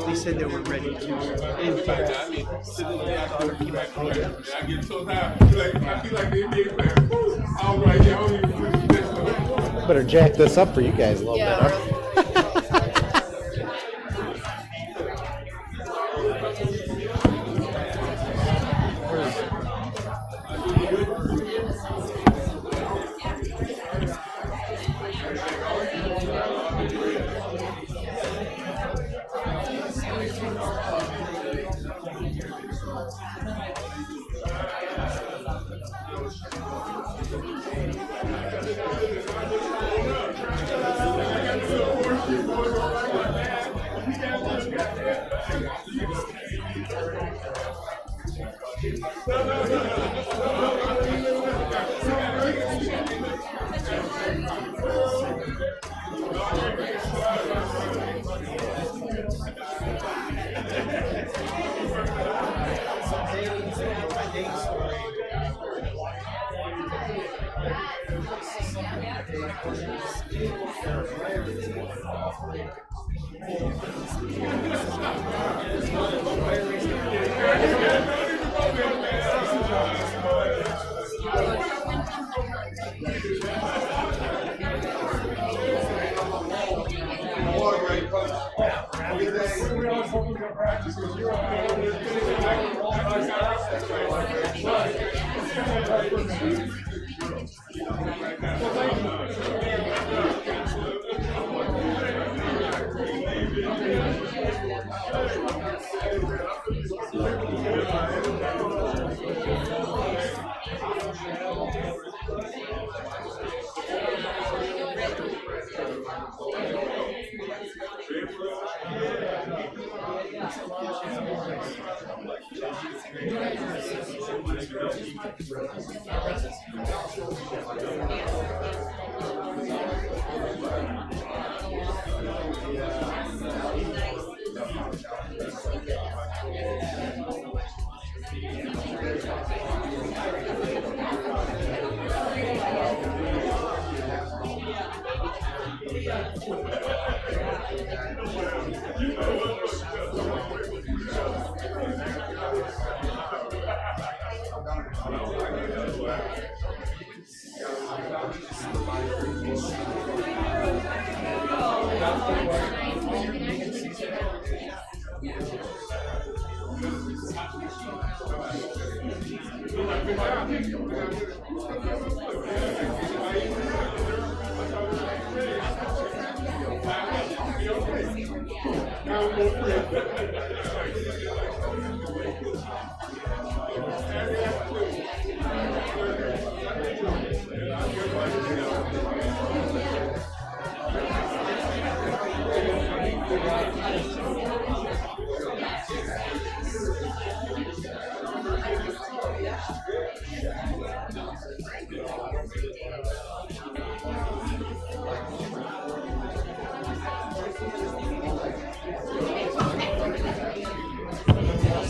They said they were ready to. In fact, I get so tired. I feel like the NBA player. All right, yeah, I don't even put this. Better jack this up for you guys a little bit, huh?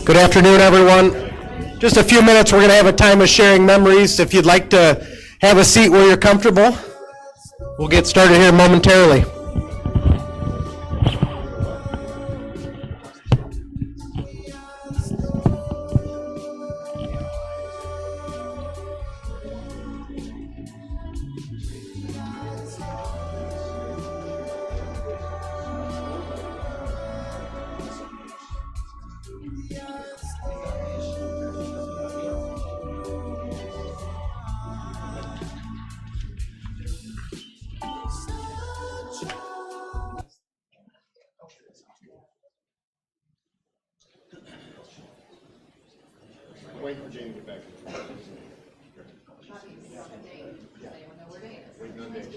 Good afternoon, everyone. Just a few minutes, we're going to have a time of sharing memories. If you'd like to have a seat where you're comfortable, we'll get started here momentarily. Waiting for Jane to get back. Waiting on Dave.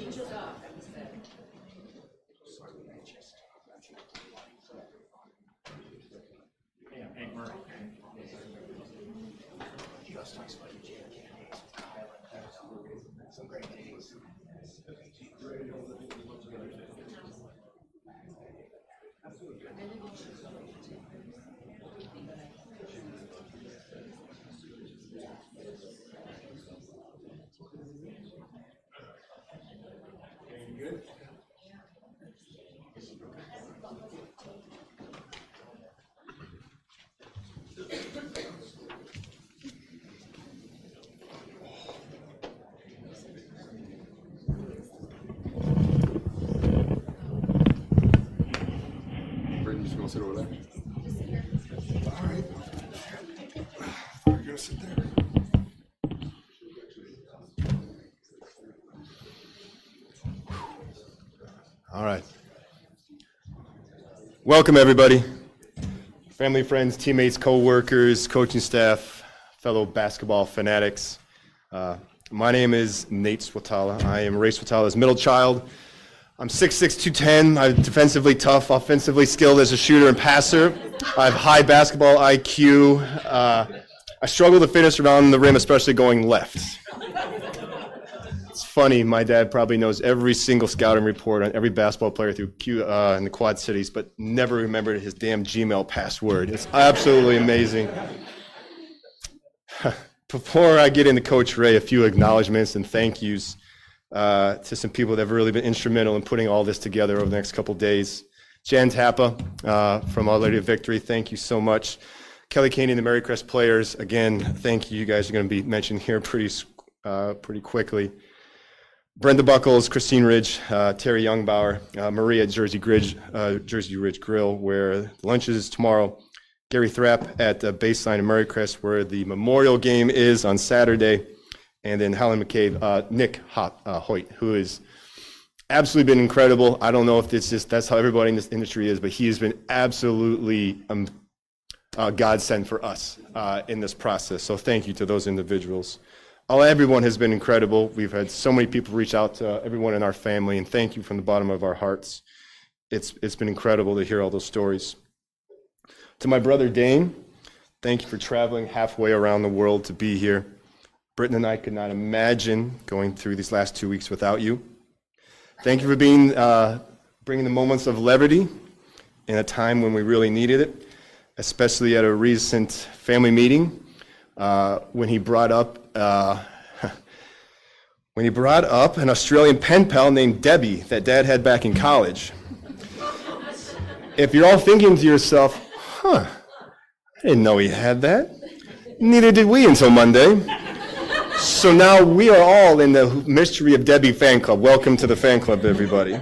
Just gonna sit over there. All right. You're gonna sit there. All right. Welcome, everybody. Family, friends, teammates, co-workers, coaching staff, fellow basketball fanatics. My name is Nate Swetalla. I am Ray Swettalla's middle child. I'm 6'6", 210. I'm defensively tough, offensively skilled as a shooter and passer. I have high basketball IQ. I struggle to finish around the rim, especially going left. It's funny, my dad probably knows every single scouting report on every basketball player through in the Quad Cities, but never remembered his damn Gmail password. It's absolutely amazing. Before I get into Coach Ray, a few acknowledgments and thank yous to some people that have really been instrumental in putting all this together over the next couple days. Jan Tappa from Our Lady of Victory, thank you so much. Kelly Caney and the Marycrest players, again, thank you. You guys are going to be mentioned here pretty quickly. Brenda Buckles, Christine Ridge, Terry Youngbauer, Maria at Jersey Ridge Grill, where the lunch is tomorrow. Gary Thrapp at Baseline in Marycrest, where the memorial game is on Saturday. And then Helen McCabe, Nick Hoyt, who is absolutely been incredible. I don't know if that's how everybody in this industry is, but he has been absolutely God sent for us in this process. So thank you to those individuals. Everyone has been incredible. We've had so many people reach out to everyone in our family, and thank you from the bottom of our hearts. It's been incredible to hear all those stories. To my brother Dane, thank you for traveling halfway around the world to be here. Britton and I could not imagine going through these last 2 weeks without you. Thank you for bringing the moments of levity in a time when we really needed it, especially at a recent family meeting when he brought up an Australian pen pal named Debbie that Dad had back in college. If you're all thinking to yourself, I didn't know he had that. Neither did we until Monday. So now we are all in the Mystery of Debbie fan club. Welcome to the fan club, everybody.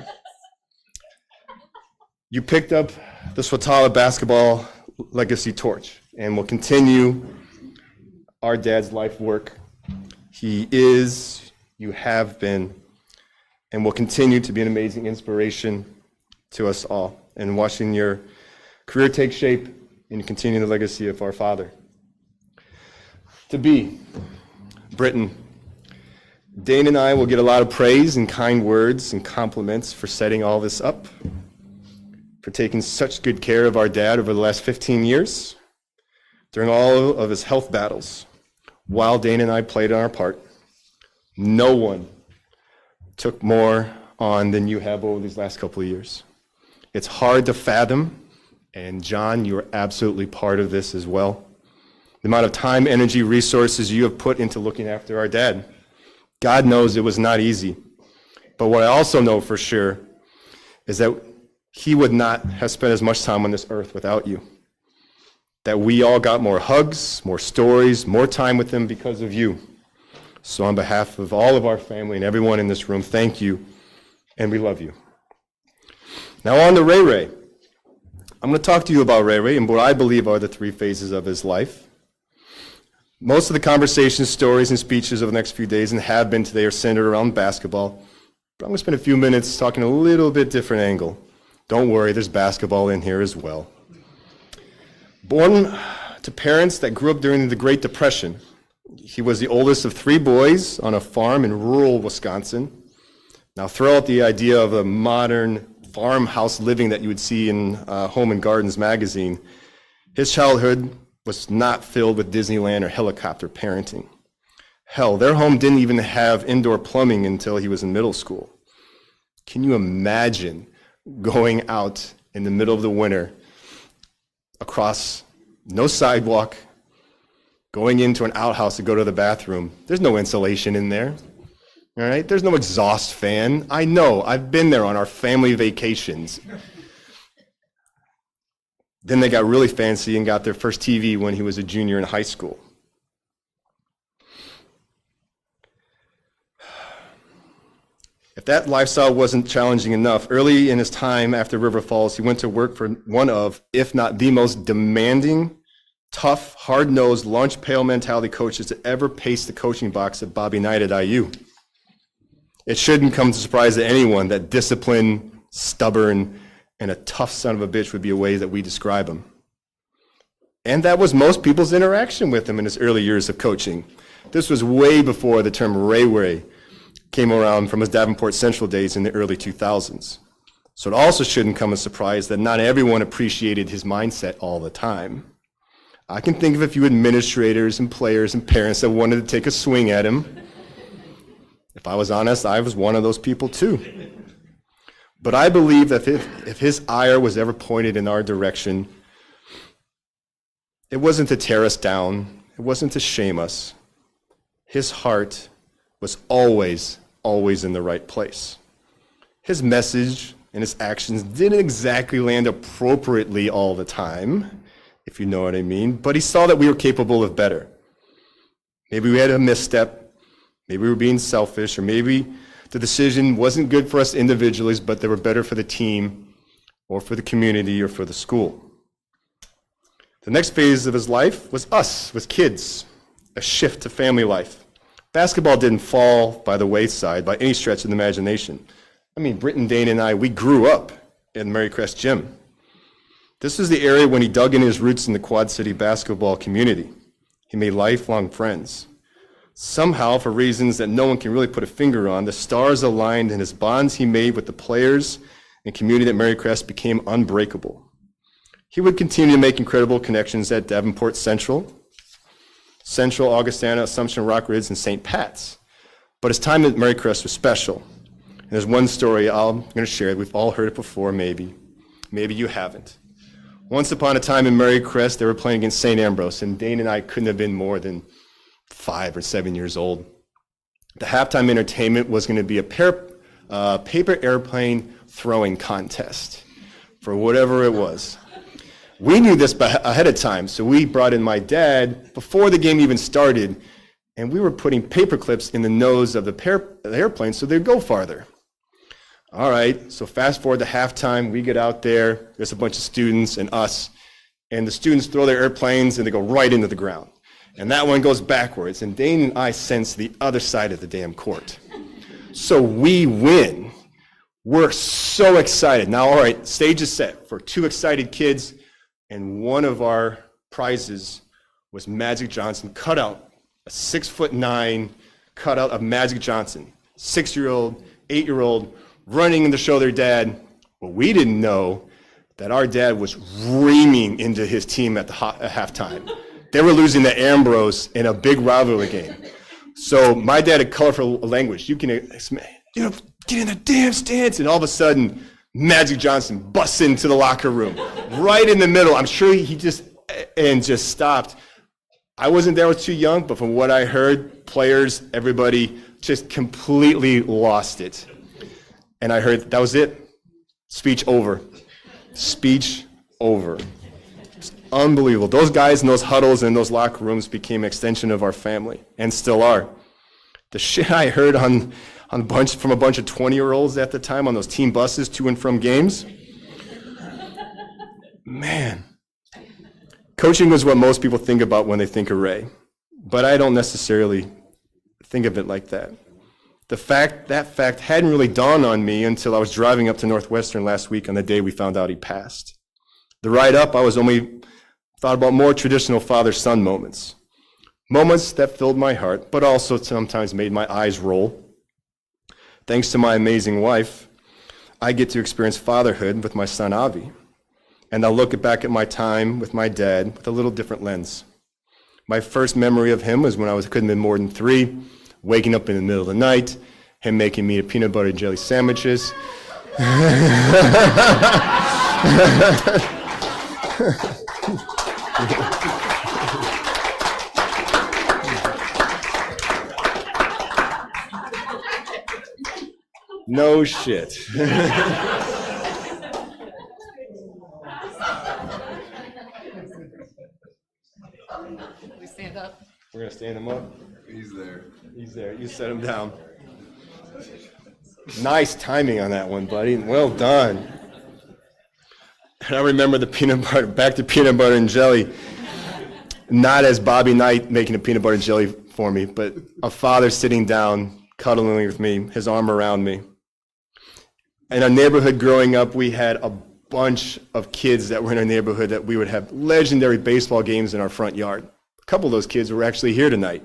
You picked up the Swetalla basketball legacy torch and will continue our dad's life work. He is, you have been, and will continue to be an amazing inspiration to us all. And watching your career take shape and continue the legacy of our father. To be, Britton, Dane and I will get a lot of praise and kind words and compliments for setting all this up, for taking such good care of our dad over the last 15 years, during all of his health battles. While Dane and I played our part, no one took more on than you have over these last couple of years. It's hard to fathom, and John, you are absolutely part of this as well. The amount of time, energy, resources you have put into looking after our dad. God knows it was not easy. But what I also know for sure is that he would not have spent as much time on this earth without you. That we all got more hugs, more stories, more time with him because of you. So on behalf of all of our family and everyone in this room, thank you, and we love you. Now on to Ray Ray. I'm going to talk to you about Ray Ray and what I believe are the 3 phases of his life. Most of the conversations, stories, and speeches over the next few days, and have been today, are centered around basketball. But I'm going to spend a few minutes talking a little bit different angle. Don't worry, there's basketball in here as well. Born to parents that grew up during the Great Depression, he was the oldest of 3 boys on a farm in rural Wisconsin. Now throw out the idea of a modern farmhouse living that you would see in Home and Gardens magazine. His childhood was not filled with Disneyland or helicopter parenting. Hell, their home didn't even have indoor plumbing until he was in middle school. Can you imagine going out in the middle of the winter across no sidewalk, going into an outhouse to go to the bathroom? There's no insulation in there. All right, there's no exhaust fan. I know, I've been there on our family vacations. Then they got really fancy and got their first TV when he was a junior in high school. If that lifestyle wasn't challenging enough, early in his time after River Falls, he went to work for one of, if not the most demanding, tough, hard-nosed, lunch pail mentality coaches to ever pace the coaching box at Bobby Knight at IU. It shouldn't come to surprise to anyone that disciplined, stubborn, and a tough son of a bitch would be a way that we describe him. And that was most people's interaction with him in his early years of coaching. This was way before the term Ray Ray came around from his Davenport Central days in the early 2000s. So it also shouldn't come as a surprise that not everyone appreciated his mindset all the time. I can think of a few administrators and players and parents that wanted to take a swing at him. If I was honest, I was one of those people too. But I believe that if his ire was ever pointed in our direction, it wasn't to tear us down, it wasn't to shame us. His heart was always, always in the right place. His message and his actions didn't exactly land appropriately all the time, if you know what I mean, but he saw that we were capable of better. Maybe we had a misstep, maybe we were being selfish, or maybe the decision wasn't good for us individually, but they were better for the team, or for the community, or for the school. The next phase of his life was us, was kids, a shift to family life. Basketball didn't fall by the wayside by any stretch of the imagination. I mean, Britton, Dane, and I, we grew up in Marycrest Gym. This was the area when he dug in his roots in the Quad City basketball community. He made lifelong friends. Somehow, for reasons that no one can really put a finger on, the stars aligned and his bonds he made with the players and community at Marycrest became unbreakable. He would continue to make incredible connections at Davenport Central, Augustana, Assumption, Rock Ridge, and St. Pat's. But his time at Marycrest was special. And there's one story I'm going to share. We've all heard it before, maybe. Maybe you haven't. Once upon a time in Marycrest, they were playing against St. Ambrose, and Dane and I couldn't have been more than 5 or 7 years old. The halftime entertainment was going to be a paper airplane throwing contest for whatever it was. We knew this ahead of time, so we brought in my dad before the game even started, and we were putting paper clips in the nose of the airplane so they'd go farther. All right, so fast forward to halftime, we get out there, there's a bunch of students and us, and the students throw their airplanes and they go right into the ground. And that one goes backwards, and Dane and I sense the other side of the damn court. So we win. We're so excited. Now, all right, stage is set for 2 excited kids, and one of our prizes was Magic Johnson cutout, a 6'9" cutout of Magic Johnson, 6-year-old, 8-year-old, running in to show their dad. Well, we didn't know that our dad was reaming into his team at halftime. They were losing to Ambrose in a big rivalry game. So my dad had colorful language. You can, get in the damn stands. And all of a sudden, Magic Johnson busts into the locker room, right in the middle. I'm sure he just stopped. I wasn't there, I was too young, but from what I heard, players, everybody just completely lost it. And I heard, that was it. Speech over. Speech over. It's unbelievable. Those guys in those huddles and those locker rooms became an extension of our family, and still are. The shit I heard from a bunch of 20-year-olds at the time on those team buses to and from games, man. Coaching was what most people think about when they think of Ray, but I don't necessarily think of it like that. That fact hadn't really dawned on me until I was driving up to Northwestern last week on the day we found out he passed. The ride up, I was only thought about more traditional father-son moments. Moments that filled my heart, but also sometimes made my eyes roll. Thanks to my amazing wife, I get to experience fatherhood with my son, Avi. And I'll look back at my time with my dad with a little different lens. My first memory of him was when I couldn't have been more than 3, waking up in the middle of the night, him making me peanut butter and jelly sandwiches. No shit. We stand up. We're going to stand him up. He's there. He's there. You set him down. Nice timing on that one, buddy. Well done. And I remember back to peanut butter and jelly. Not as Bobby Knight making a peanut butter and jelly for me, but a father sitting down, cuddling with me, his arm around me. In our neighborhood growing up, we had a bunch of kids that were in our neighborhood that we would have legendary baseball games in our front yard. A couple of those kids were actually here tonight.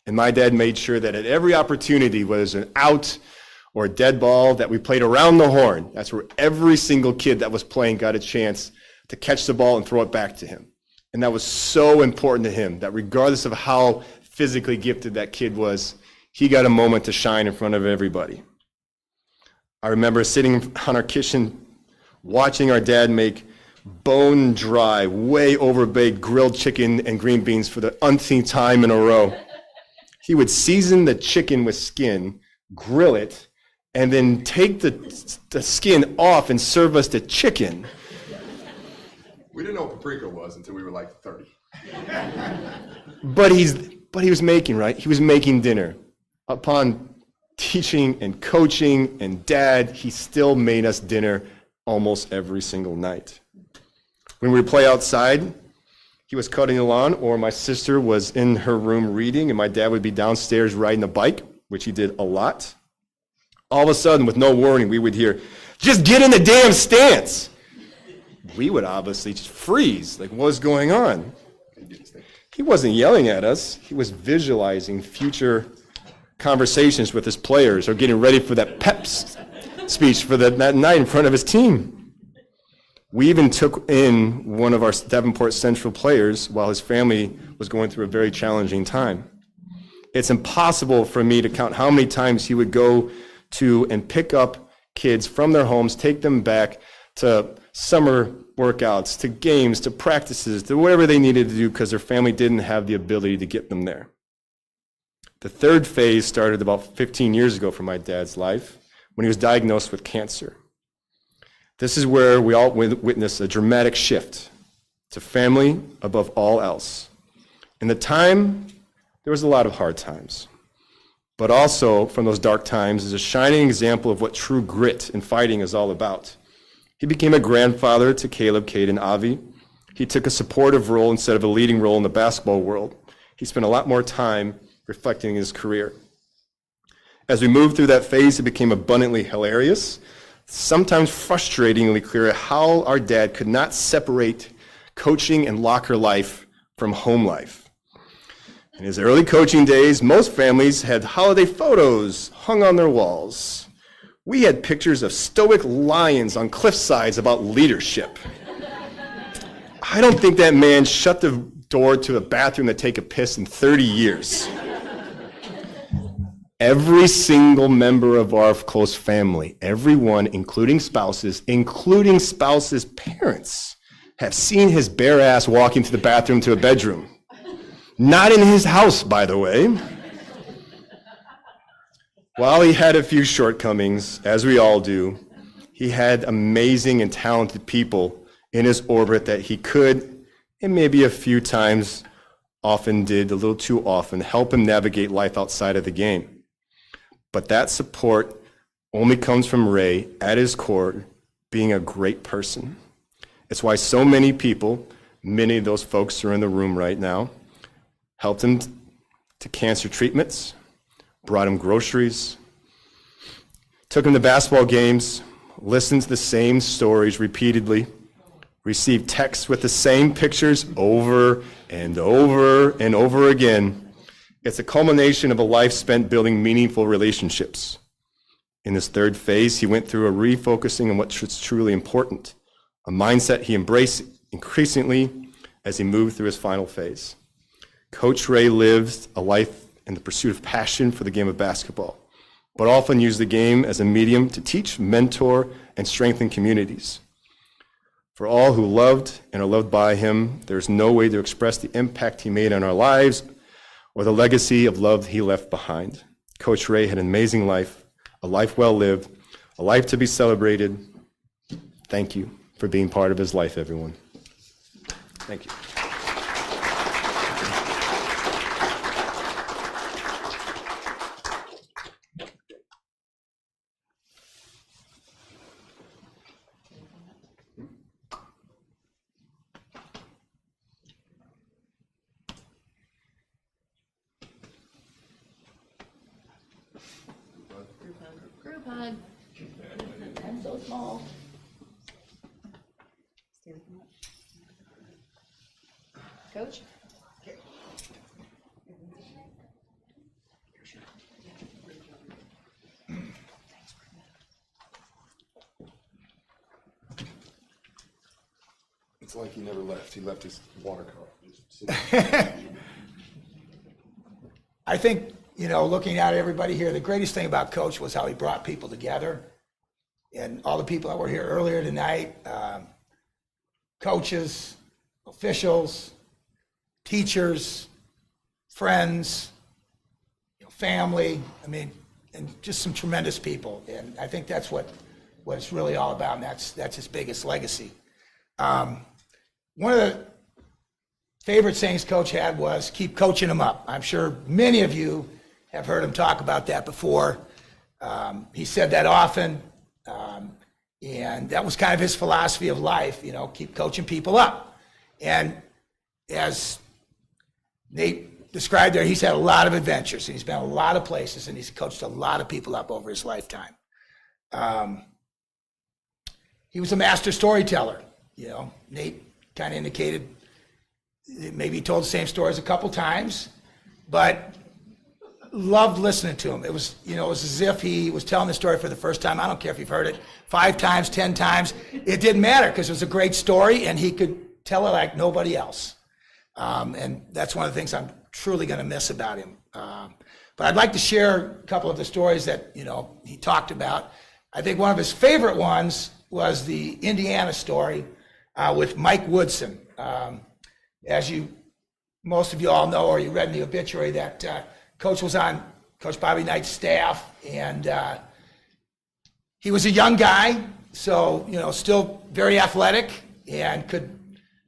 And my dad made sure that at every opportunity, whether it was an out or a dead ball, that we played around the horn. That's where every single kid that was playing got a chance to catch the ball and throw it back to him. And that was so important to him, that regardless of how physically gifted that kid was, he got a moment to shine in front of everybody. I remember sitting on our kitchen, watching our dad make bone dry, way overbaked grilled chicken and green beans for the umpteenth time in a row. He would season the chicken with skin, grill it, and then take the skin off and serve us the chicken. We didn't know what paprika was until we were like 30. But he was making, right? He was making dinner. Upon teaching and coaching and dad, he still made us dinner almost every single night. When we would play outside, he was cutting the lawn, or my sister was in her room reading, and my dad would be downstairs riding a bike, which he did a lot. All of a sudden, with no warning, we would hear, "Just get in the damn stance." We would obviously just freeze, like, what's going on? He wasn't yelling at us. He was visualizing future conversations with his players or getting ready for that pep speech for that night in front of his team. We even took in one of our Davenport Central players while his family was going through a very challenging time. It's impossible for me to count how many times he would go to and pick up kids from their homes, take them back to summer workouts, to games, to practices, to whatever they needed to do because their family didn't have the ability to get them there. The third phase started about 15 years ago for my dad's life when he was diagnosed with cancer. This is where we all witnessed a dramatic shift to family above all else. In the time, there was a lot of hard times. But also, from those dark times, is a shining example of what true grit and fighting is all about. He became a grandfather to Caleb, Cade, and Avi. He took a supportive role instead of a leading role in the basketball world. He spent a lot more time reflecting his career. As we moved through that phase, it became abundantly hilarious, sometimes frustratingly clear how our dad could not separate coaching and locker life from home life. In his early coaching days, most families had holiday photos hung on their walls. We had pictures of stoic lions on cliff sides about leadership. I don't think that man shut the door to a bathroom to take a piss in 30 years. Every single member of our close family, everyone, including spouses' parents, have seen his bare ass walking to the bathroom to a bedroom. Not in his house, by the way. While he had a few shortcomings, as we all do, he had amazing and talented people in his orbit that he could, and maybe a few times often did, a little too often, help him navigate life outside of the game. But that support only comes from Ray, at his core, being a great person. It's why so many people, many of those folks are in the room right now, helped him to cancer treatments, brought him groceries, took him to basketball games, listened to the same stories repeatedly, received texts with the same pictures over and over and over again. It's a culmination of a life spent building meaningful relationships. In this third phase, he went through a refocusing on what was truly important, a mindset he embraced increasingly as he moved through his final phase. Coach Ray lived a life in the pursuit of passion for the game of basketball, but often used the game as a medium to teach, mentor, and strengthen communities. For all who loved and are loved by him, there's no way to express the impact he made on our lives or the legacy of love he left behind. Coach Ray had an amazing life, a life well lived, a life to be celebrated. Thank you for being part of his life, everyone. Thank you. Group hug. I'm so small. Coach? It's like he never left. He left his water car. I think, looking at everybody here, the greatest thing about Coach was how he brought people together. And all the people that were here earlier tonight, coaches, officials, teachers, friends, family, and just some tremendous people. And I think that's what it's really all about, and that's his biggest legacy. One of the favorite sayings Coach had was, keep coaching them up. I'm sure many of you have heard him talk about that before. He said that often, and that was kind of his philosophy of life, keep coaching people up. And as Nate described there, he's had a lot of adventures, and he's been a lot of places, and he's coached a lot of people up over his lifetime. He was a master storyteller. You know, Nate kind of indicated maybe he told the same stories a couple times, but loved listening to him. It was, you know, it was as if he was telling the story for the first time. I don't care if you've heard it 5 times, 10 times. It didn't matter because it was a great story and he could tell it like nobody else. And that's one of the things I'm truly going to miss about him. But I'd like to share a couple of the stories that, you know, he talked about. I think one of his favorite ones was the Indiana story with Mike Woodson. As most of you all know, or you read in the obituary, that Coach was on Coach Bobby Knight's staff, and he was a young guy, so, you know, still very athletic and could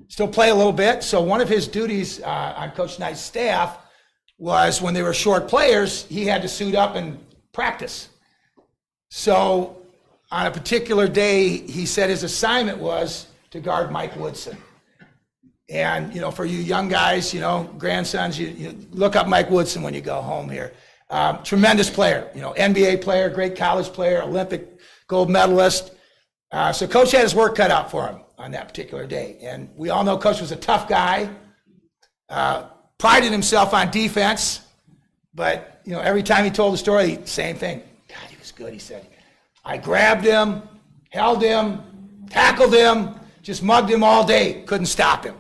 still play a little bit. So one of his duties on Coach Knight's staff was when they were short players, he had to suit up and practice. So on a particular day, he said his assignment was to guard Mike Woodson. And, you know, for you young guys, you know, grandsons, you look up Mike Woodson when you go home here. Tremendous player, you know, NBA player, great college player, Olympic gold medalist. So Coach had his work cut out for him on that particular day. And we all know Coach was a tough guy, prided himself on defense, but, you know, every time he told the story, same thing. God, he was good, he said. I grabbed him, held him, tackled him, just mugged him all day, couldn't stop him.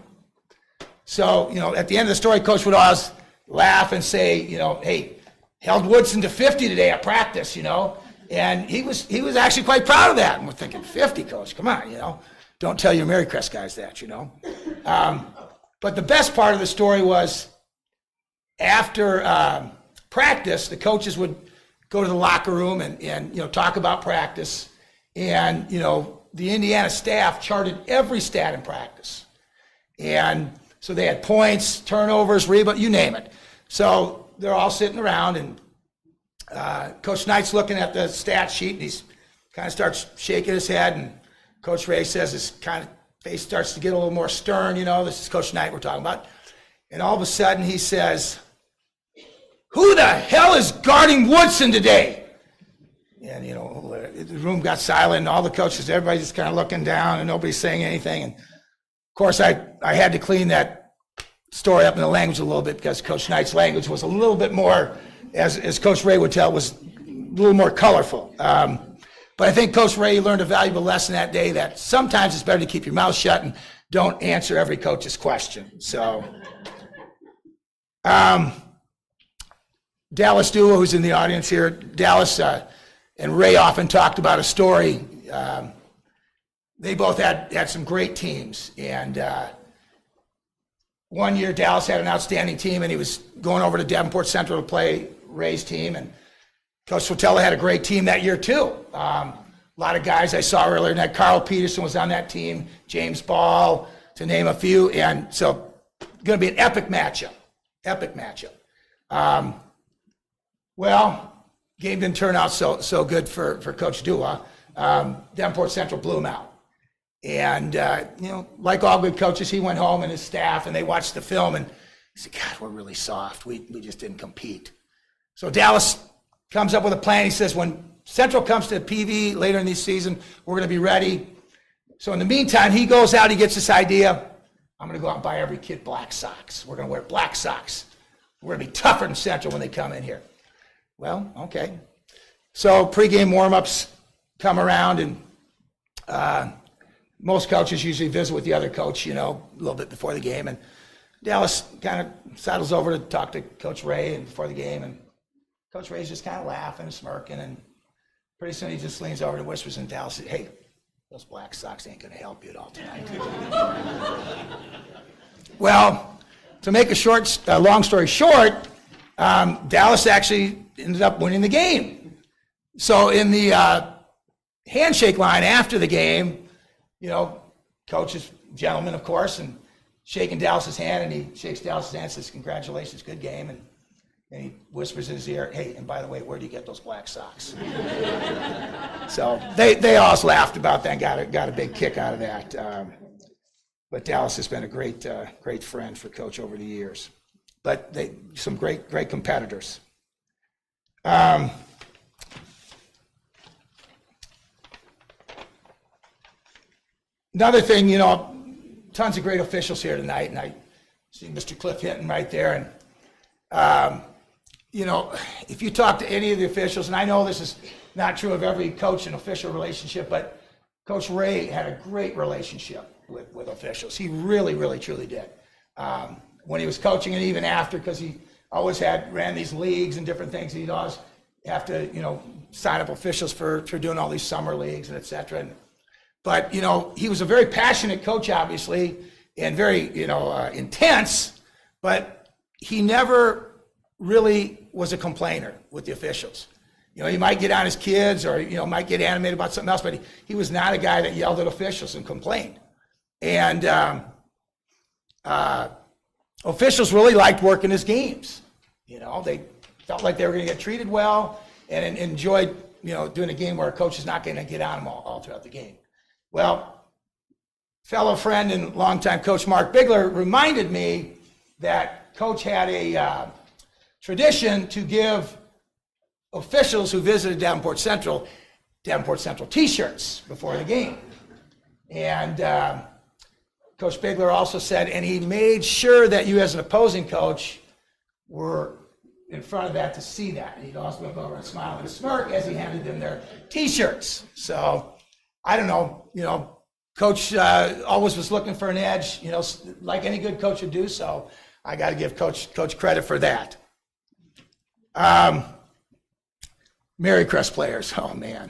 So, you know, at the end of the story, Coach would always laugh and say, you know, hey, held Woodson to 50 today at practice, you know, and he was actually quite proud of that. And we're thinking, 50, Coach, come on, you know, don't tell your Marycrest guys that, you know. But the best part of the story was after practice, the coaches would go to the locker room and you know, talk about practice, and, you know, the Indiana staff charted every stat in practice. And so they had points, turnovers, rebound, you name it. So they're all sitting around, and Coach Knight's looking at the stat sheet, and he's kind of starts shaking his head, and Coach Ray says his kind of face starts to get a little more stern, you know, this is Coach Knight we're talking about. And all of a sudden he says, who the hell is guarding Woodson today? And, you know, the room got silent, and all the coaches, everybody's just kind of looking down, and nobody's saying anything. And of course, I had to clean that story up in the language a little bit, because Coach Knight's language was a little bit more, as Coach Ray would tell, was a little more colorful. But I think Coach Ray learned a valuable lesson that day, that sometimes it's better to keep your mouth shut and don't answer every coach's question. So, Dallas Duo, who's in the audience here, Dallas and Ray often talked about a story. They both had some great teams, and one year Dallas had an outstanding team, and he was going over to Davenport Central to play Ray's team, and Coach Swetalla had a great team that year too. A lot of guys I saw earlier tonight. Carl Peterson was on that team, James Ball, to name a few, and so going to be an epic matchup. Well, game didn't turn out so good for Coach Dua. Davenport Central blew him out. And, you know, like all good coaches, he went home and his staff, and they watched the film, and he said, God, we're really soft. We just didn't compete. So Dallas comes up with a plan. He says, when Central comes to PV later in the season, we're going to be ready. So in the meantime, he goes out, he gets this idea. I'm going to go out and buy every kid black socks. We're going to wear black socks. We're going to be tougher than Central when they come in here. Well, okay. So pregame warm-ups come around, and most coaches usually visit with the other coach, you know, a little bit before the game. And Dallas kind of settles over to talk to Coach Ray and before the game, and Coach Ray's just kind of laughing and smirking, and pretty soon he just leans over and whispers in Dallas, hey, those black socks ain't going to help you at all tonight. Well, to make a long story short, Dallas actually ended up winning the game. So in the handshake line after the game, you know, coach is a gentleman, of course, and shaking Dallas's hand, and he shakes Dallas's hand and says, congratulations, good game. And he whispers in his ear, hey, and by the way, where do you get those black socks? So they all laughed about that and got a big kick out of that. But Dallas has been a great friend for Coach over the years. But some great competitors. Another thing, you know, tons of great officials here tonight, and I see Mr. Cliff Hinton right there. And, you know, if you talk to any of the officials, and I know this is not true of every coach and official relationship, but Coach Ray had a great relationship with officials. He really, really, truly did. When he was coaching and even after, because he always ran these leagues and different things, he'd always have to, you know, sign up officials for doing all these summer leagues and et cetera. But, you know, he was a very passionate coach, obviously, and very, you know, intense, but he never really was a complainer with the officials. You know, he might get on his kids or, you know, might get animated about something else, but he was not a guy that yelled at officials and complained. And officials really liked working his games. You know, they felt like they were going to get treated well and enjoyed, you know, doing a game where a coach is not going to get on them all throughout the game. Well, fellow friend and longtime coach Mark Bigler reminded me that Coach had a tradition to give officials who visited Davenport Central T-shirts before the game. And Coach Bigler also said, and he made sure that you as an opposing coach were in front of that to see that. And he'd also look over and smile and smirk as he handed them their T-shirts. So, I don't know, you know, Coach always was looking for an edge, you know, like any good coach would do. So I got to give Coach credit for that. Mary Crest players, oh man,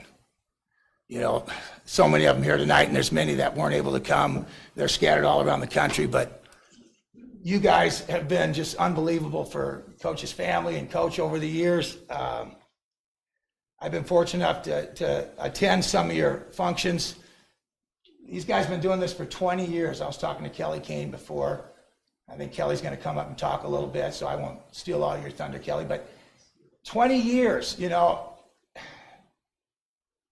you know, so many of them here tonight, and there's many that weren't able to come. They're scattered all around the country, but you guys have been just unbelievable for Coach's family and Coach over the years. I've been fortunate enough to attend some of your functions. These guys have been doing this for 20 years. I was talking to Kelly Kane before. I think Kelly's going to come up and talk a little bit, so I won't steal all your thunder, Kelly. But 20 years, you know,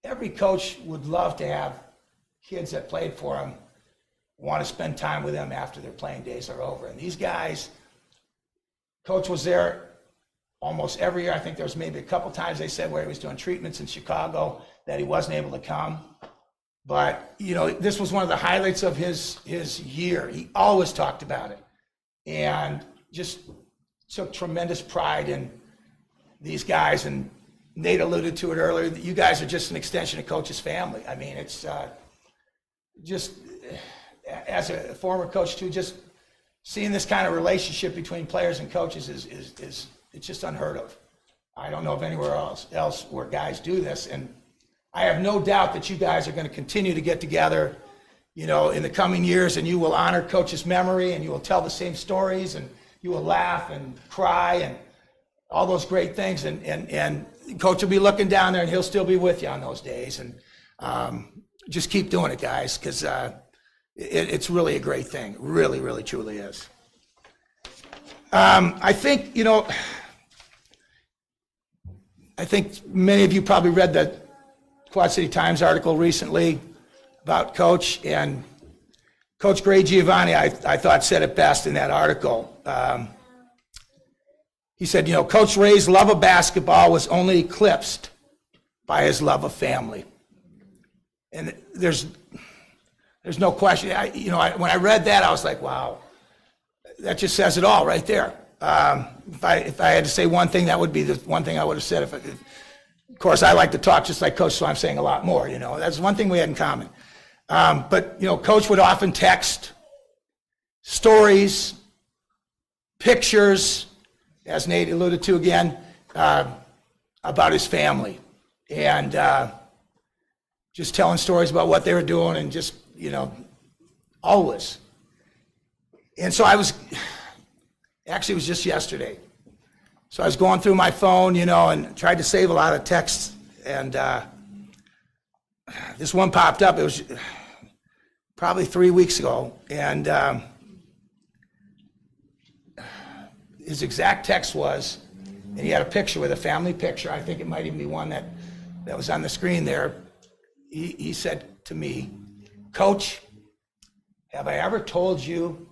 every coach would love to have kids that played for them want to spend time with them after their playing days are over. And these guys, Coach was there almost every year. I think there was maybe a couple times they said where he was doing treatments in Chicago that he wasn't able to come. But, you know, this was one of the highlights of his year. He always talked about it and just took tremendous pride in these guys. And Nate alluded to it earlier, that you guys are just an extension of Coach's family. I mean, it's just, as a former coach too, just seeing this kind of relationship between players and coaches is it's just unheard of. I don't know of anywhere else where guys do this. And I have no doubt that you guys are going to continue to get together, you know, in the coming years, and you will honor Coach's memory, and you will tell the same stories, and you will laugh and cry and all those great things. And Coach will be looking down there, and he'll still be with you on those days. And just keep doing it, guys, because it's really a great thing. Really, really, truly is. I think, you know, I think many of you probably read the Quad City Times article recently about Coach, and Coach Gray Giovanni, I thought, said it best in that article. He said, you know, Coach Ray's love of basketball was only eclipsed by his love of family. And there's no question. When I read that, I was like, wow, that just says it all right there. If I had to say one thing, that would be the one thing I would have said. Of course, I like to talk just like Coach, so I'm saying a lot more. You know, that's one thing we had in common. But you know, Coach would often text stories, pictures, as Nate alluded to again, about his family, and just telling stories about what they were doing, and just, you know, always. And so it was just yesterday. So I was going through my phone, you know, and tried to save a lot of texts, and this one popped up. It was probably 3 weeks ago, and his exact text was, and he had a picture with a family picture. I think it might even be one that was on the screen there. He said to me, Coach, have I ever told you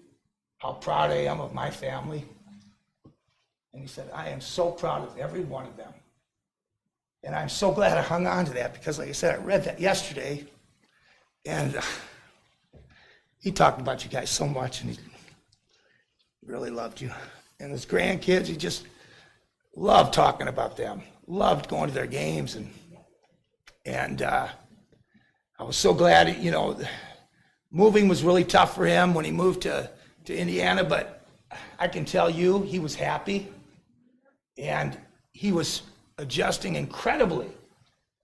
how proud I am of my family? And he said, I am so proud of every one of them. And I'm so glad I hung on to that, because like I said, I read that yesterday, and he talked about you guys so much, and he really loved you. And his grandkids, he just loved talking about them, loved going to their games, and I was so glad, you know, moving was really tough for him when he moved to Indiana, but I can tell you he was happy, and he was adjusting incredibly.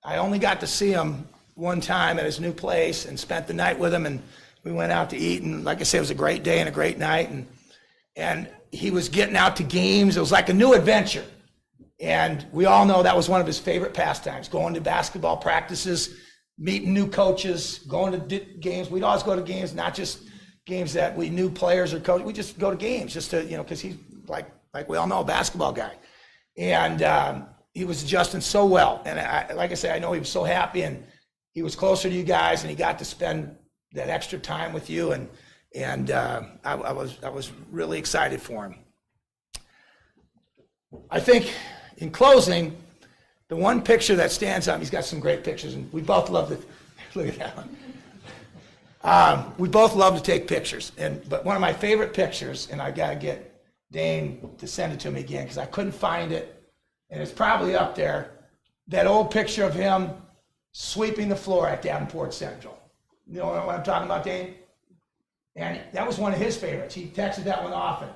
I only got to see him one time at his new place and spent the night with him, and we went out to eat, and like I said, it was a great day and a great night, and he was getting out to games. It was like a new adventure, and we all know that was one of his favorite pastimes, going to basketball practices, meeting new coaches, going to games. We'd always go to games, not just games that we knew players or coaches. We just go to games just to, you know, because he's like we all know, a basketball guy. And he was adjusting so well. And like I said, I know he was so happy, and he was closer to you guys, and he got to spend that extra time with you. And I was really excited for him. I think in closing, the one picture that stands out, he's got some great pictures, and we both love to, look at that one. We both love to take pictures, but one of my favorite pictures, and I got to get Dane to send it to me again because I couldn't find it, and it's probably up there, that old picture of him sweeping the floor at Davenport Central. You know what I'm talking about, Dane? And that was one of his favorites. He texted that one often.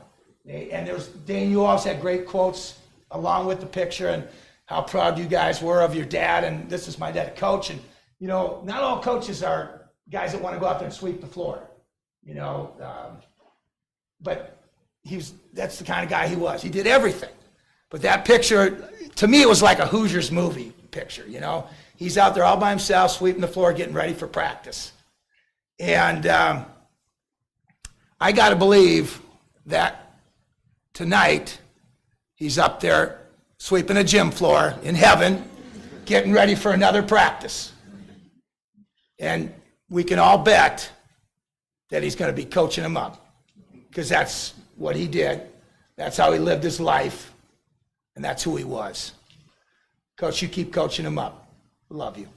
And there's, Dane, you always had great quotes along with the picture, and how proud you guys were of your dad, and this is my dad, coach. And, you know, not all coaches are guys that want to go out there and sweep the floor, you know, but that's the kind of guy he was. He did everything. But that picture, to me, it was like a Hoosiers movie picture, you know. He's out there all by himself, sweeping the floor, getting ready for practice. And I got to believe that tonight he's up there sweeping a gym floor in heaven, getting ready for another practice. And we can all bet that he's going to be coaching them up, because that's what he did. That's how he lived his life, and that's who he was. Coach, you keep coaching him up. Love you.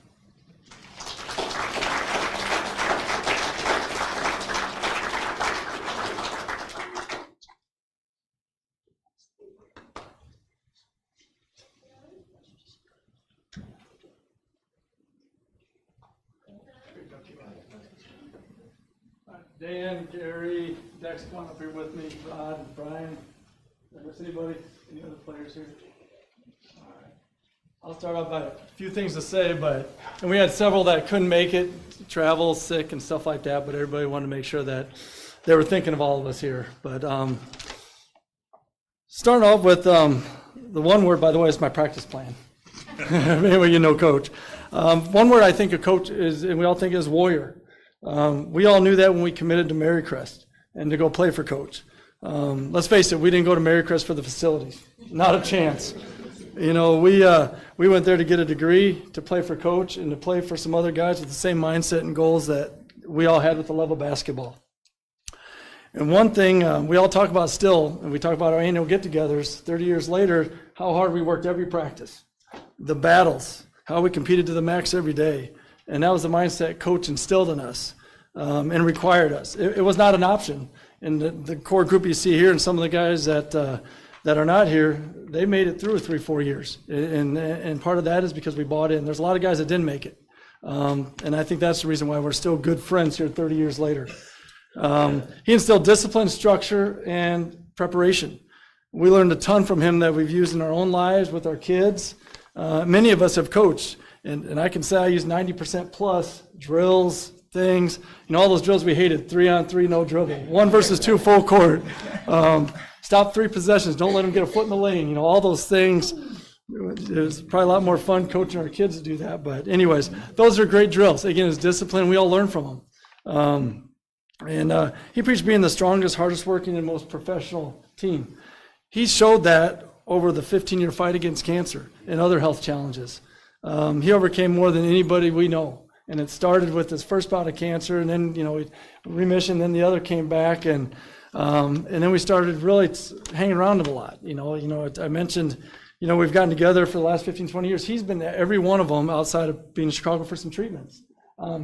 Dan, Gary, Dex, come on up here with me, Rod, Brian. Did I miss anybody? Any other players here? All right. I'll start off by a few things to say, and we had several that couldn't make it, travel, sick, and stuff like that, but everybody wanted to make sure that they were thinking of all of us here. But starting off with the one word, by the way, is my practice plan. Anyway, you know, coach. One word I think a coach is, and we all think is warrior. We all knew that when we committed to Marycrest and to go play for coach. Let's face it, we didn't go to Marycrest for the facilities. Not a chance. You know, we went there to get a degree, to play for coach, and to play for some other guys with the same mindset and goals that we all had with the love of basketball. And one thing we all talk about still, and we talk about our annual get-togethers 30 years later, how hard we worked every practice, the battles, how we competed to the max every day. And that was the mindset coach instilled in us and required us. It was not an option. And the core group you see here, and some of the guys that are not here, they made it through 3-4 years. And part of that is because we bought in. There's a lot of guys that didn't make it. And I think that's the reason why we're still good friends here 30 years later. He instilled discipline, structure, and preparation. We learned a ton from him that we've used in our own lives with our kids. Many of us have coached. And I can say I use 90% plus drills, things, you know, all those drills we hated, 3-on-3, no dribble, 1 versus 2 full court, stop 3 possessions, don't let them get a foot in the lane, you know, all those things. It was probably a lot more fun coaching our kids to do that. But anyways, those are great drills. Again, it's discipline. We all learn from them. And he preached being the strongest, hardest working, and most professional team. He showed that over the 15-year fight against cancer and other health challenges. He overcame more than anybody we know. And it started with his first bout of cancer, and then, you know, remission, then the other came back, and then we started really hanging around him a lot. You know, I mentioned, you know, we've gotten together for the last 15, 20 years. He's been at every one of them outside of being in Chicago for some treatments.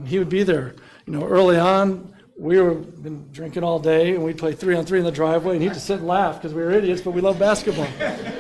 He would be there, you know, early on we were been drinking all day, and we'd play 3-on-3 in the driveway, and he'd just sit and laugh because we were idiots, but we love basketball.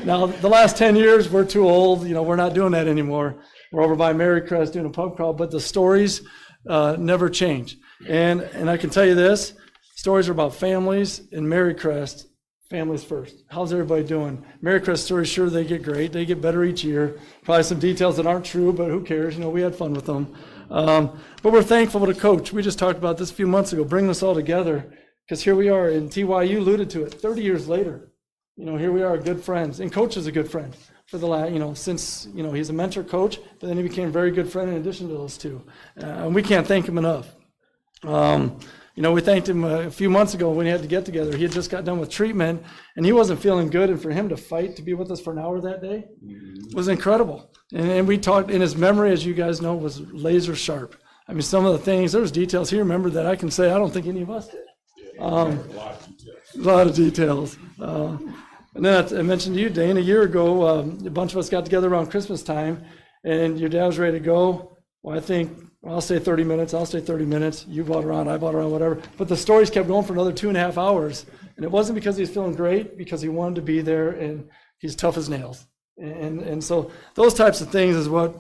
Now, the last 10 years, we're too old. We're not doing that anymore. We're over by Marycrest doing a pub crawl, but the stories never change. And I can tell you this, stories are about families, and Marycrest, families first. How's everybody doing? Marycrest stories, sure, they get great. They get better each year. Probably some details that aren't true, but who cares? We had fun with them. But we're thankful to Coach. We just talked about this a few months ago, bringing us all together, because here we are, and TYU alluded to it, 30 years later. Here we are, good friends, and Coach is a good friend for the last, since, he's a mentor coach, but then he became a very good friend in addition to those two. And we can't thank him enough. We thanked him a few months ago when he had to get together. He had just got done with treatment, and he wasn't feeling good, and for him to fight to be with us for an hour that day was incredible. And we talked, in his memory, as you guys know, was laser sharp. I mean, some of the things, there was details he remembered that I can say I don't think any of us did. A lot of details. And then I mentioned to you, Dane, a year ago, a bunch of us got together around Christmas time, and your dad was ready to go. Well, I'll say 30 minutes, I'll say 30 minutes. You bought around, I bought around, whatever. But the stories kept going for another 2.5 hours. And it wasn't because he was feeling great, because he wanted to be there, and he's tough as nails. And so those types of things is what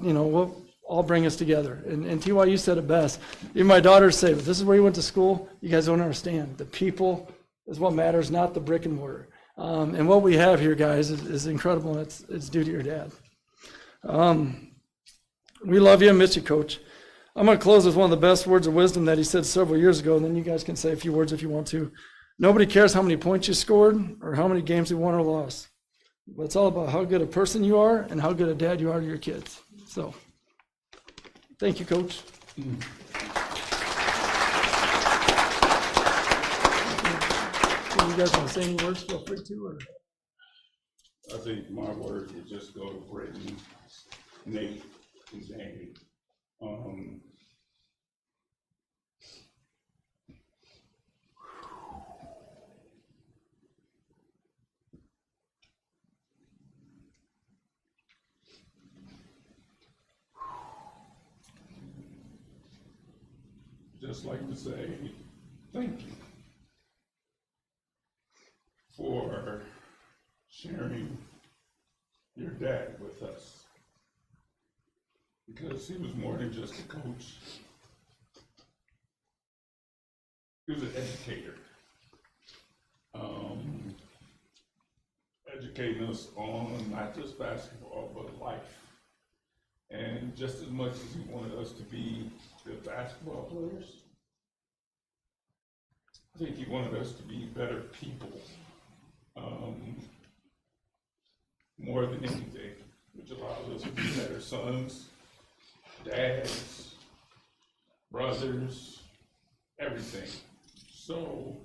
all bring us together. And TYU said it best. Even my daughters say, but this is where you went to school. You guys don't understand. The people is what matters, not the brick and mortar. And what we have here, guys, is incredible, and it's due to your dad. We love you and miss you, Coach. I'm going to close with one of the best words of wisdom that he said several years ago, and then you guys can say a few words if you want to. Nobody cares how many points you scored or how many games you won or lost. But it's all about how good a person you are and how good a dad you are to your kids. So, thank you, Coach. You guys want to say any words? Feel free to. Or? I think my words would just go to Brittany, Nate, and Danny. Just like to say thank you for sharing your dad with us, because he was more than just a coach. He was an educator, educating us on not just basketball, but life. And just as much as he wanted us to be good basketball players, I think he wanted us to be better people, more than anything, which allows us to be better sons, dads, brothers, everything. So,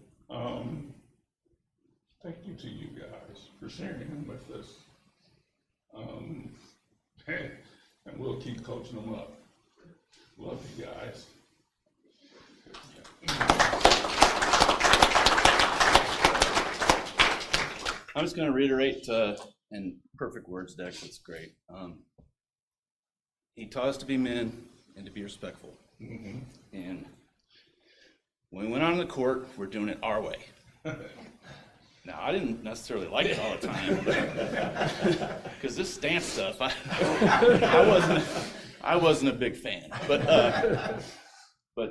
thank you to you guys for sharing him with us. And we'll keep coaching them up. Love you guys. I'm just going to reiterate in perfect words, Dex, it's great. He taught us to be men and to be respectful. Mm-hmm. And when we went on the court, we're doing it our way. Now, I didn't necessarily like it all the time, because this stance stuff, I wasn't a big fan. But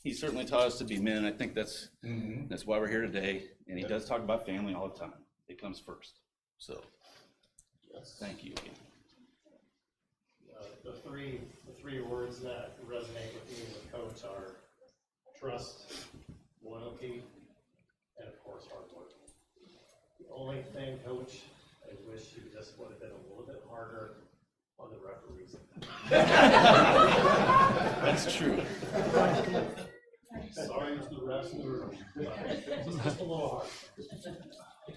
he certainly taught us to be men. I think that's why we're here today. And he does talk about family all the time. It comes first. So, thank you again. The three words that resonate with me with Coach are trust, loyalty, and of course hard work. The only thing, Coach, I wish you just would have been a little bit harder on the referees. That's true. Sorry to the refs in the room, but just a little hard.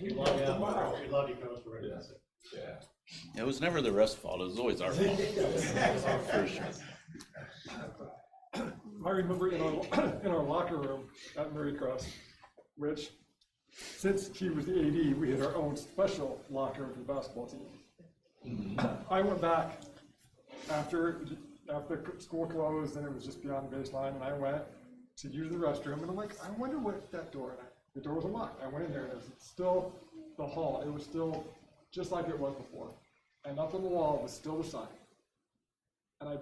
We love you. We love you, Coach. We're going to miss it. It was never the refs' fault. It was always our fault. For sure. I remember in our locker room at Marycrest, Rich, since he was the AD, we had our own special locker room for the basketball team. I went back after school closed and it was just beyond the baseline, and I went to use the restroom, and I'm like, I wonder what that door, and the door was unlocked. I went in there, and it was still the hall. It was still just like it was before. And up on the wall was still the sign. And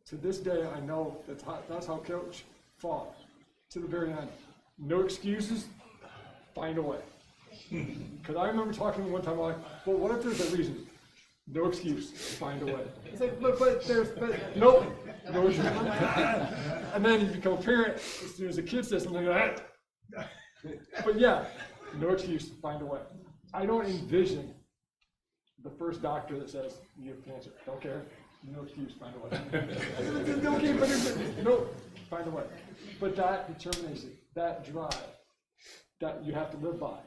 to this day, I know that's how Coach fought to the very end. No excuses, find a way. Because I remember talking to him one time, I'm like, well, what if there's a reason? No excuse, find a way. He's like, but nope, no excuse. And then you become a parent as soon as a kid says something like that. But yeah, no excuse, find a way. I don't envision the first doctor that says, you have cancer, don't care, no excuse, find a way. Okay, but no, find a way. But that determination, that drive, that you have to live by,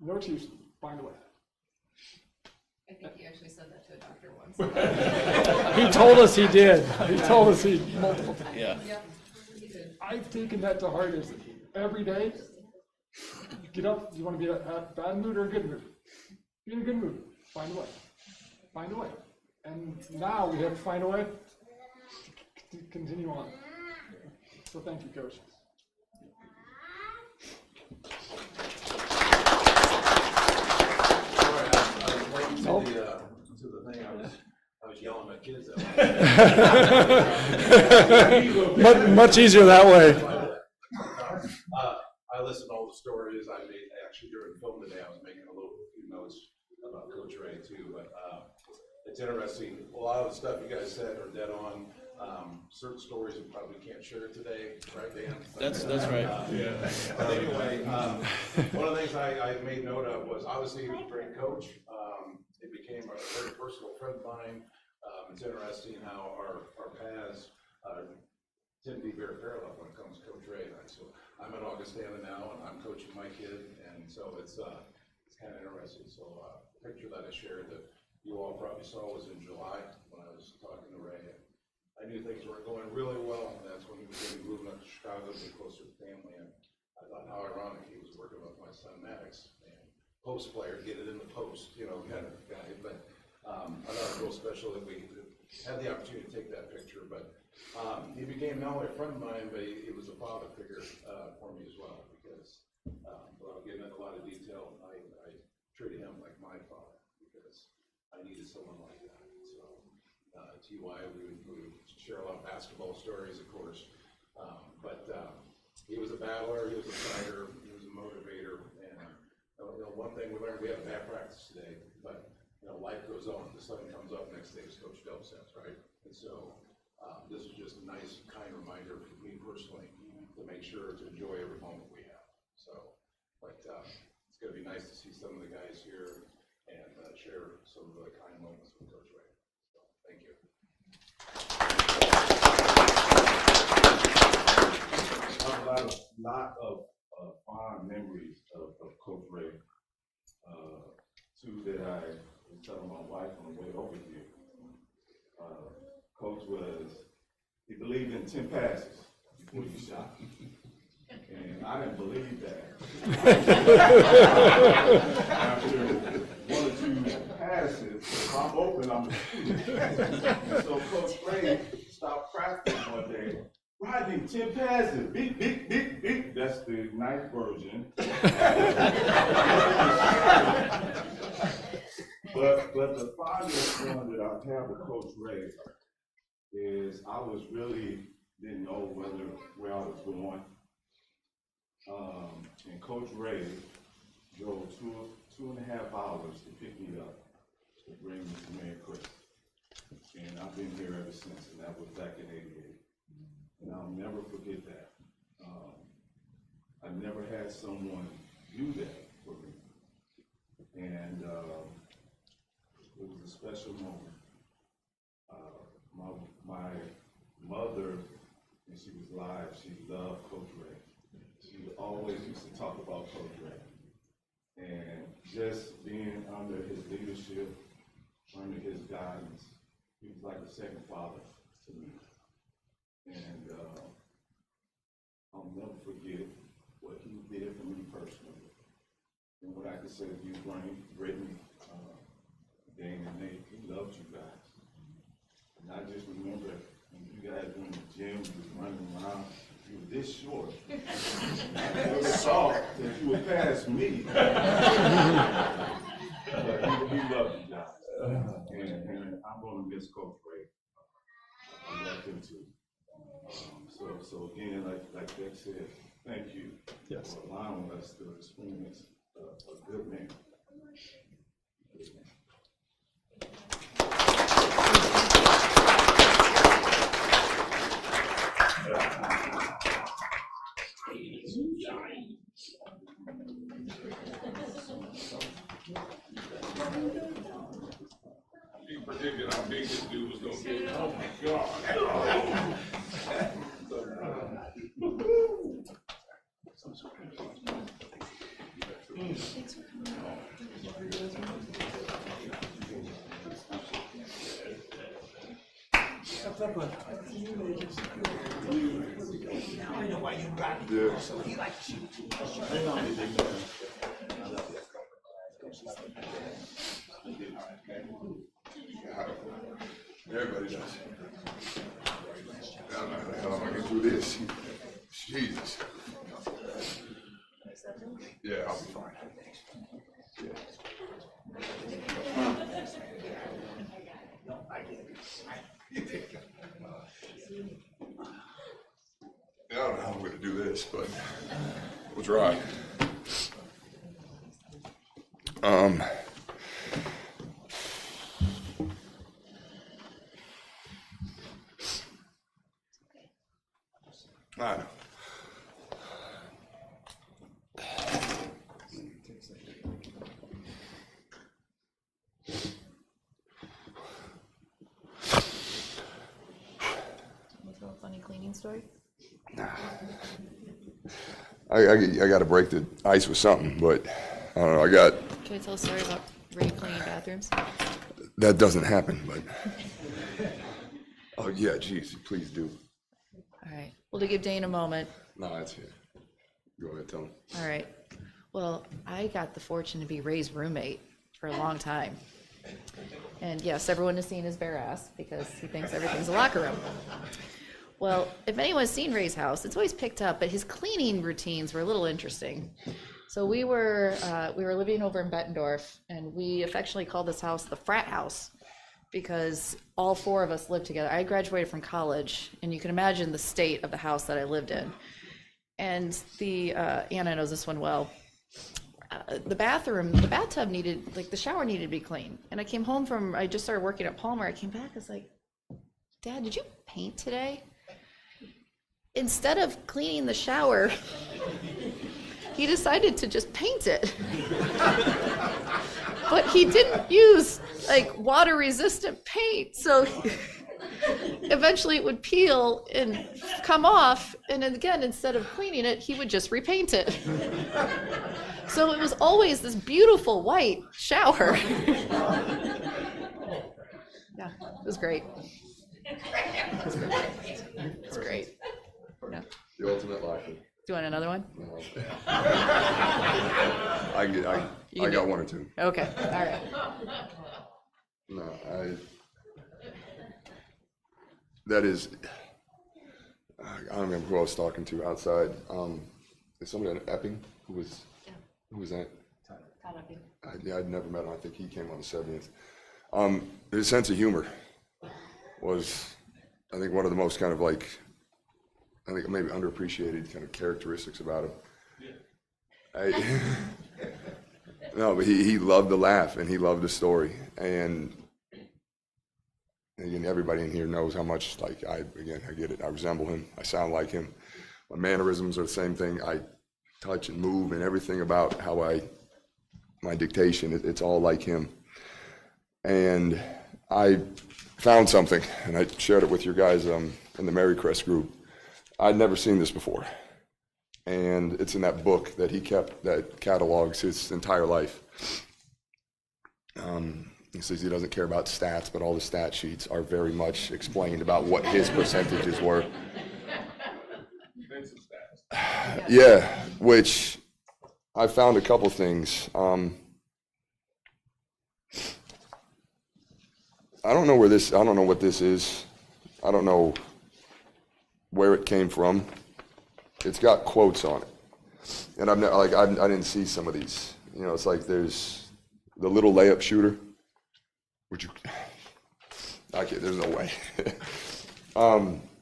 no excuse, find a way. I think you actually said that to a doctor once. He told us he did. He told us he multiple times. Yeah. Yep, you did. I've taken that to heart as every day, you get up, you want to be in a bad mood or a good mood? Be in a good mood, find a way. Find a way. And now we have to find a way to continue on. So thank you, Coach. To the thing, I was yelling at kids Much easier that way. I listened to all the stories. I made, actually during film today, I was making a few notes about Coach Ray too, but it's interesting. A lot of the stuff you guys said are dead on. Certain stories we probably can't share today, right, Dan? That's right. But anyway, one of the things I made note of was obviously he was a great coach. It became a very personal friend of mine. It's interesting how our paths tend to be very parallel when it comes to Coach Ray. So I'm at Augustana now, and I'm coaching my kid, and so it's kind of interesting. So the picture that I shared that you all probably saw was in July when I was talking to Ray. I knew things weren't going really well, and that's when he was going to be moving up to Chicago to be closer to family. And I thought how ironic he was working with my son Maddox, and post player, get it in the post, kind of guy. But I thought it was real special that we had the opportunity to take that picture. But he became not only a friend of mine, but he was a father figure for me as well. Because without getting into a lot of detail, I treated him like my father because I needed someone like that. So TY, we would share a lot of basketball stories, of course. But he was a battler, he was a fighter, he was a motivator. And one thing we learned, we had a bad practice today, but life goes on. The sun comes up, next day is Coach Dell says, right? And so this is just a nice, kind reminder for me personally to make sure to enjoy every moment we have. So, but it's going to be nice to see some of the guys here and share some of the kind moments with Coach Ray. So, thank you. A lot of fond memories of Coach Ray. Two that I was telling my wife on the way over here. Coach he believed in 10 passes before you shot. And I didn't believe that. After one or two passes, if I'm open, I'm and so Coach Ray stopped practicing one day. Rodney, 10 passes, beep, beep, beep, beep. That's the ninth version. But the fondest one that I have with Coach Ray is I didn't know where I was going. And Coach Ray drove 2.5 hours to pick me up to bring me to Mary Chris. And I've been here ever since, and that was back in '88. And I'll never forget that. I never had someone do that for me. And it was a special moment. My mother, when she was alive, she loved Coach Ray. She always used to talk about Coach Ray. And just being under his leadership, under his guidance, he was like a second father to me. And I'll never forget what he did for me personally. And what I can say to you, Brittany, Dan and Nate, he loved you guys. And I just remember when you guys were in the gym, you was running around, You were this short. I was soft that you would pass me. But he loved you guys. And I'm going to miss Coach Ray. I love him too. So again, like Beck said, thank you for allowing us to experience a good man. He predicted how big this dude was gonna get. Oh my God. Now I know why you got me. So he likes you. Everybody does. I don't know how the hell I'm gonna get through this. Jesus. Yeah, I'll be fine. I don't know how I'm gonna do this, but we'll try. I know. Want to tell a funny cleaning story? I got to break the ice with something, but I don't know. Can I tell a story about Ray cleaning bathrooms? That doesn't happen, but. Oh, yeah, geez, please do. All right. Well, to give Dane a moment. No, that's it. Go ahead, tell him. All right. Well, I got the fortune to be Ray's roommate for a long time. And yes, everyone has seen his bare ass because he thinks everything's a locker room. Well, if anyone's seen Ray's house, it's always picked up, but his cleaning routines were a little interesting. So we were living over in Bettendorf, and we affectionately called this house the frat house because all four of us lived together. I graduated from college, and you can imagine the state of the house that I lived in. And Anna knows this one well. The bathtub needed, like the shower needed to be clean. And I came home I just started working at Palmer. I came back, I was like, Dad, did you paint today? Instead of cleaning the shower, he decided to just paint it. But he didn't use like water resistant paint. So eventually it would peel and come off. And then again, instead of cleaning it, he would just repaint it. So it was always this beautiful white shower. Yeah, it was great. It's great. Yeah. The ultimate life. Do you want another one? No. I got one or two. Okay, all right. No, that is, I don't remember who I was talking to outside. Is somebody in Epping? Who was that? I'd never met him. I think he came on the 70th. His sense of humor was, I think, one of the most kind of like, I think maybe underappreciated kind of characteristics about him. No, but he loved to laugh and he loved the story. And again, everybody in here knows how much, like, I get it. I resemble him. I sound like him. My mannerisms are the same thing. I touch and move and everything about how my dictation, it's all like him. And I found something, and I shared it with your guys in the Mary Crest group. I'd never seen this before. And it's in that book that he kept that catalogs his entire life. He says he doesn't care about stats, but all the stat sheets are very much explained about what his percentages were. Yeah, which I found a couple things. I don't know what this is. I don't know where it came from. It's got quotes on it. And I've never, like, I didn't see some of these. You know, it's like there's the little layup shooter. Would you, I can't, there's no way.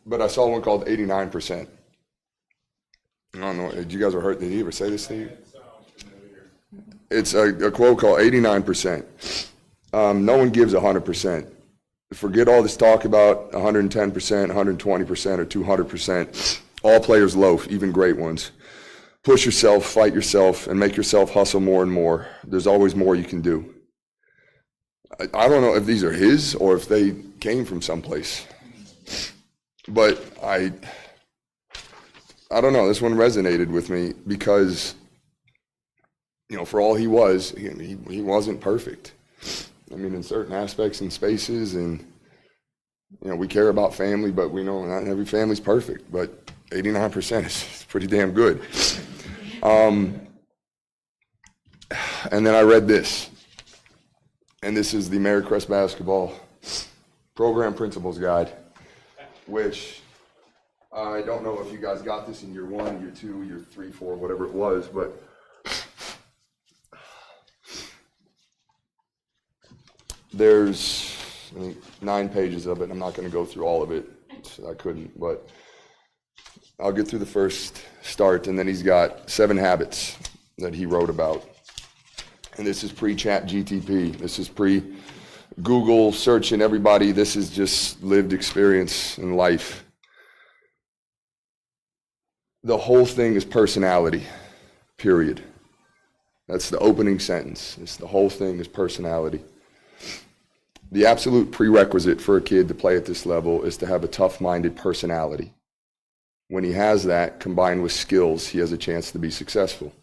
But I saw one called 89%. I don't know, did you guys ever heard, did he ever say this to you? It's a quote called 89%. No one gives 100%. Forget all this talk about 110%, 120%, or 200%. All players loaf, even great ones. Push yourself, fight yourself, and make yourself hustle more and more. There's always more you can do. I don't know if these are his or if they came from someplace. But I don't know, this one resonated with me because, you know, for all he was, he wasn't perfect. I mean, in certain aspects and spaces, and, you know, we care about family, but we know not every family's perfect, but 89% is pretty damn good. And then I read this, and this is the Marycrest Basketball Program Principles Guide, which I don't know if you guys got this in year 1, year 2, year 3, 4, whatever it was, but there's, I think, 9 pages of it. I'm not going to go through all of it. I couldn't, but I'll get through the first start, and then he's got 7 habits that he wrote about. And this is pre-chat GTP. This is pre-Google searching everybody. This is just lived experience in life. The whole thing is personality, period. That's the opening sentence. The whole thing is personality. The absolute prerequisite for a kid to play at this level is to have a tough-minded personality. When he has that, combined with skills, he has a chance to be successful.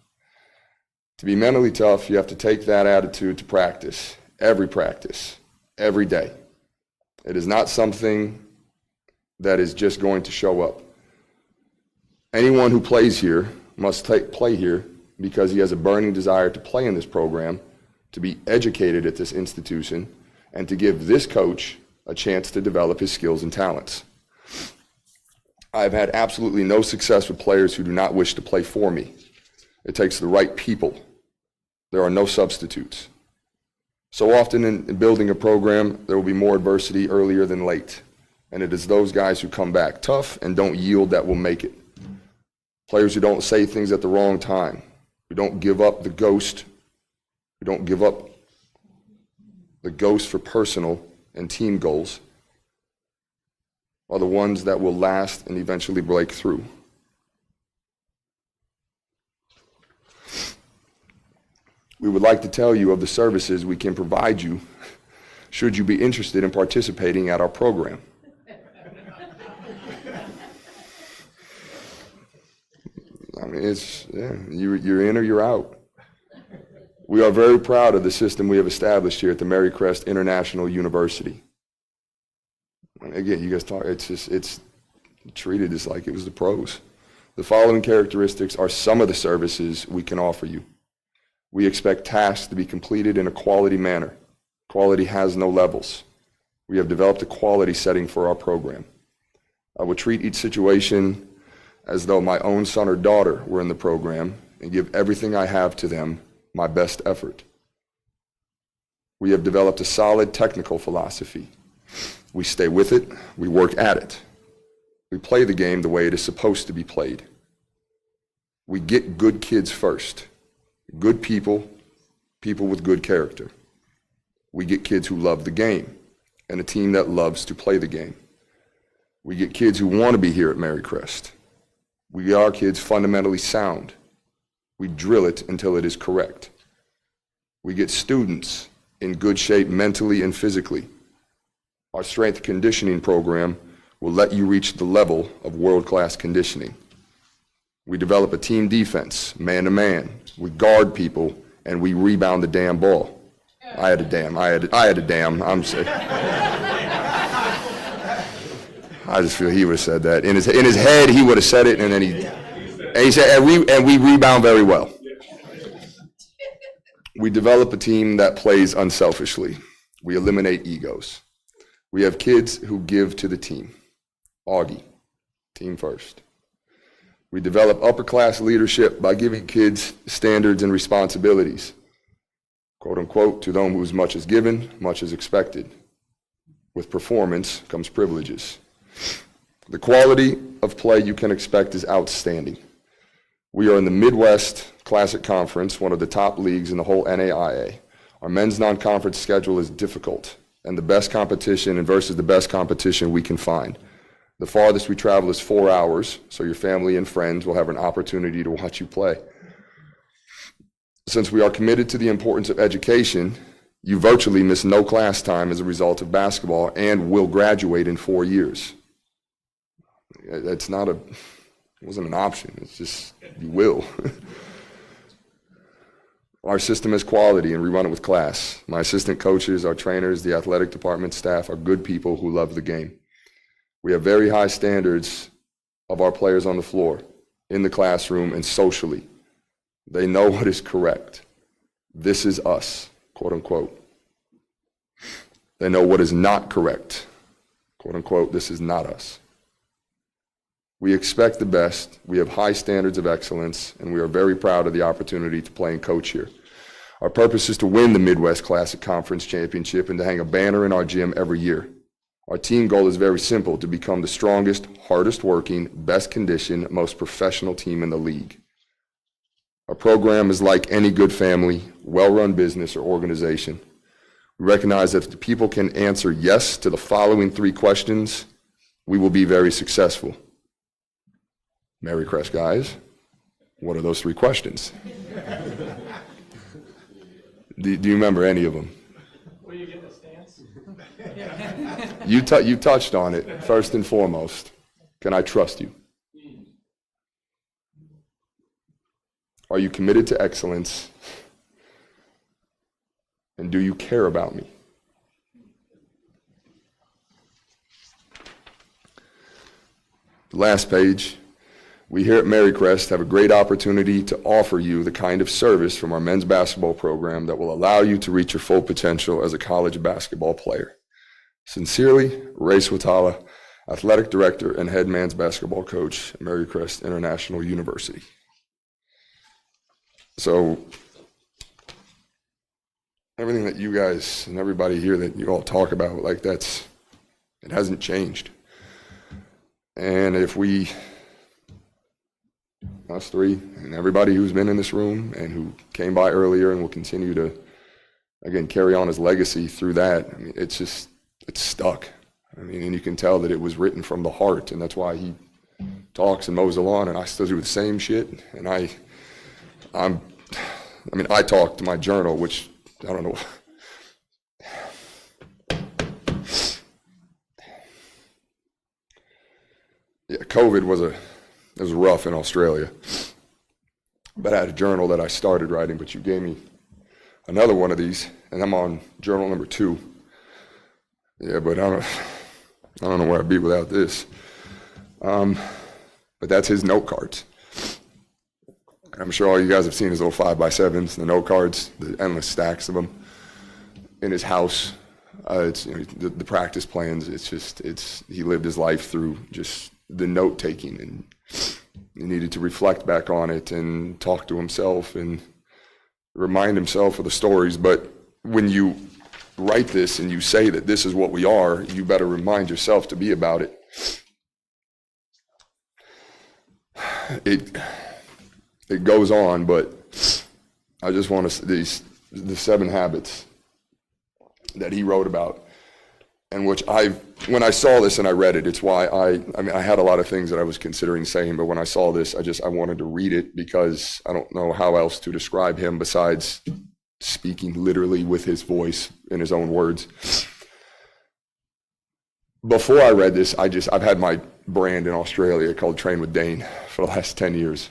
To be mentally tough, you have to take that attitude to practice, every day. It is not something that is just going to show up. Anyone who plays here must play here because he has a burning desire to play in this program, to be educated at this institution, and to give this coach a chance to develop his skills and talents. I've had absolutely no success with players who do not wish to play for me. It takes the right people. There are no substitutes. So often in building a program, there will be more adversity earlier than late. And it is those guys who come back tough and don't yield that will make it. Players who don't say things at the wrong time, who don't give up the ghost, who don't give up the ghost for personal and team goals, are the ones that will last and eventually break through. We would like to tell you of the services we can provide you should you be interested in participating at our program. I mean, it's, yeah, you're in or you're out. We are very proud of the system we have established here at the Marycrest International University. Again, you guys talk, it's treated as like it was the pros. The following characteristics are some of the services we can offer you. We expect tasks to be completed in a quality manner. Quality has no levels. We have developed a quality setting for our program. I will treat each situation as though my own son or daughter were in the program and give everything I have to them, my best effort. We have developed a solid technical philosophy. We stay with it, we work at it. We play the game the way it is supposed to be played. We get good kids first, good people, people with good character. We get kids who love the game and a team that loves to play the game. We get kids who want to be here at Marycrest. We get our kids fundamentally sound. We drill it until it is correct. We get students in good shape mentally and physically. Our strength conditioning program will let you reach the level of world-class conditioning. We develop a team defense, man-to-man. We guard people, and we rebound the damn ball. I had a damn, I'm sick. I just feel he would have said that. In his head, he would have said it, and then he said, and we rebound very well. We develop a team that plays unselfishly. We eliminate egos. We have kids who give to the team. Augie, team first. We develop upper-class leadership by giving kids standards and responsibilities. Quote unquote, to them whose much is given, much is expected. With performance comes privileges. The quality of play you can expect is outstanding. We are in the Midwest Classic Conference, one of the top leagues in the whole NAIA. Our men's non-conference schedule is difficult, and the best competition and versus the best competition we can find. The farthest we travel is 4 hours, so your family and friends will have an opportunity to watch you play. Since we are committed to the importance of education, you virtually miss no class time as a result of basketball and will graduate in 4 years. It's not it wasn't an option, it's just, you will. Our system is quality and we run it with class. My assistant coaches, our trainers, the athletic department staff are good people who love the game. We have very high standards of our players on the floor, in the classroom, and socially. They know what is correct. This is us, quote unquote. They know what is not correct, quote unquote, this is not us. We expect the best, we have high standards of excellence, and we are very proud of the opportunity to play and coach here. Our purpose is to win the Midwest Classic Conference Championship and to hang a banner in our gym every year. Our team goal is very simple, to become the strongest, hardest working, best conditioned, most professional team in the league. Our program is like any good family, well-run business or organization. We recognize that if the people can answer yes to the following 3 questions, we will be very successful. Merry Crest guys, what are those 3 questions? Do you remember any of them? Will you get the stance? You touched on it, first and foremost. Can I trust you? Are you committed to excellence? And do you care about me? The last page. We here at Marycrest have a great opportunity to offer you the kind of service from our men's basketball program that will allow you to reach your full potential as a college basketball player. Sincerely, Ray Swetalla, Athletic Director and Head Men's Basketball Coach at Marycrest International University. So, everything that you guys and everybody here that you all talk about, like it hasn't changed. And if we, us 3, and everybody who's been in this room and who came by earlier and will continue to, again, carry on his legacy through that, I mean, it's stuck. I mean, and you can tell that it was written from the heart, and that's why he talks and mows the lawn, and I still do the same shit, and I talk to my journal, which, I don't know. Yeah, COVID was rough in Australia. But I had a journal that I started writing, but you gave me another one of these, and I'm on journal number 2. Yeah, but I don't know where I'd be without this. But that's his note cards. I'm sure all you guys have seen his little 5x7s, the note cards, the endless stacks of them in his house. It's the practice plans. He lived his life through just the note taking, and he needed to reflect back on it and talk to himself and remind himself of the stories. But when you write this and you say that this is what we are, you better remind yourself to be about it. It goes on, but I just want to the 7 habits that he wrote about, and which when I saw this and I read it, it's why I had a lot of things that I was considering saying, but when I saw this, I wanted to read it because I don't know how else to describe him besides speaking literally with his voice in his own words. Before I read this, I've had my brand in Australia called Train with Dane for the last 10 years.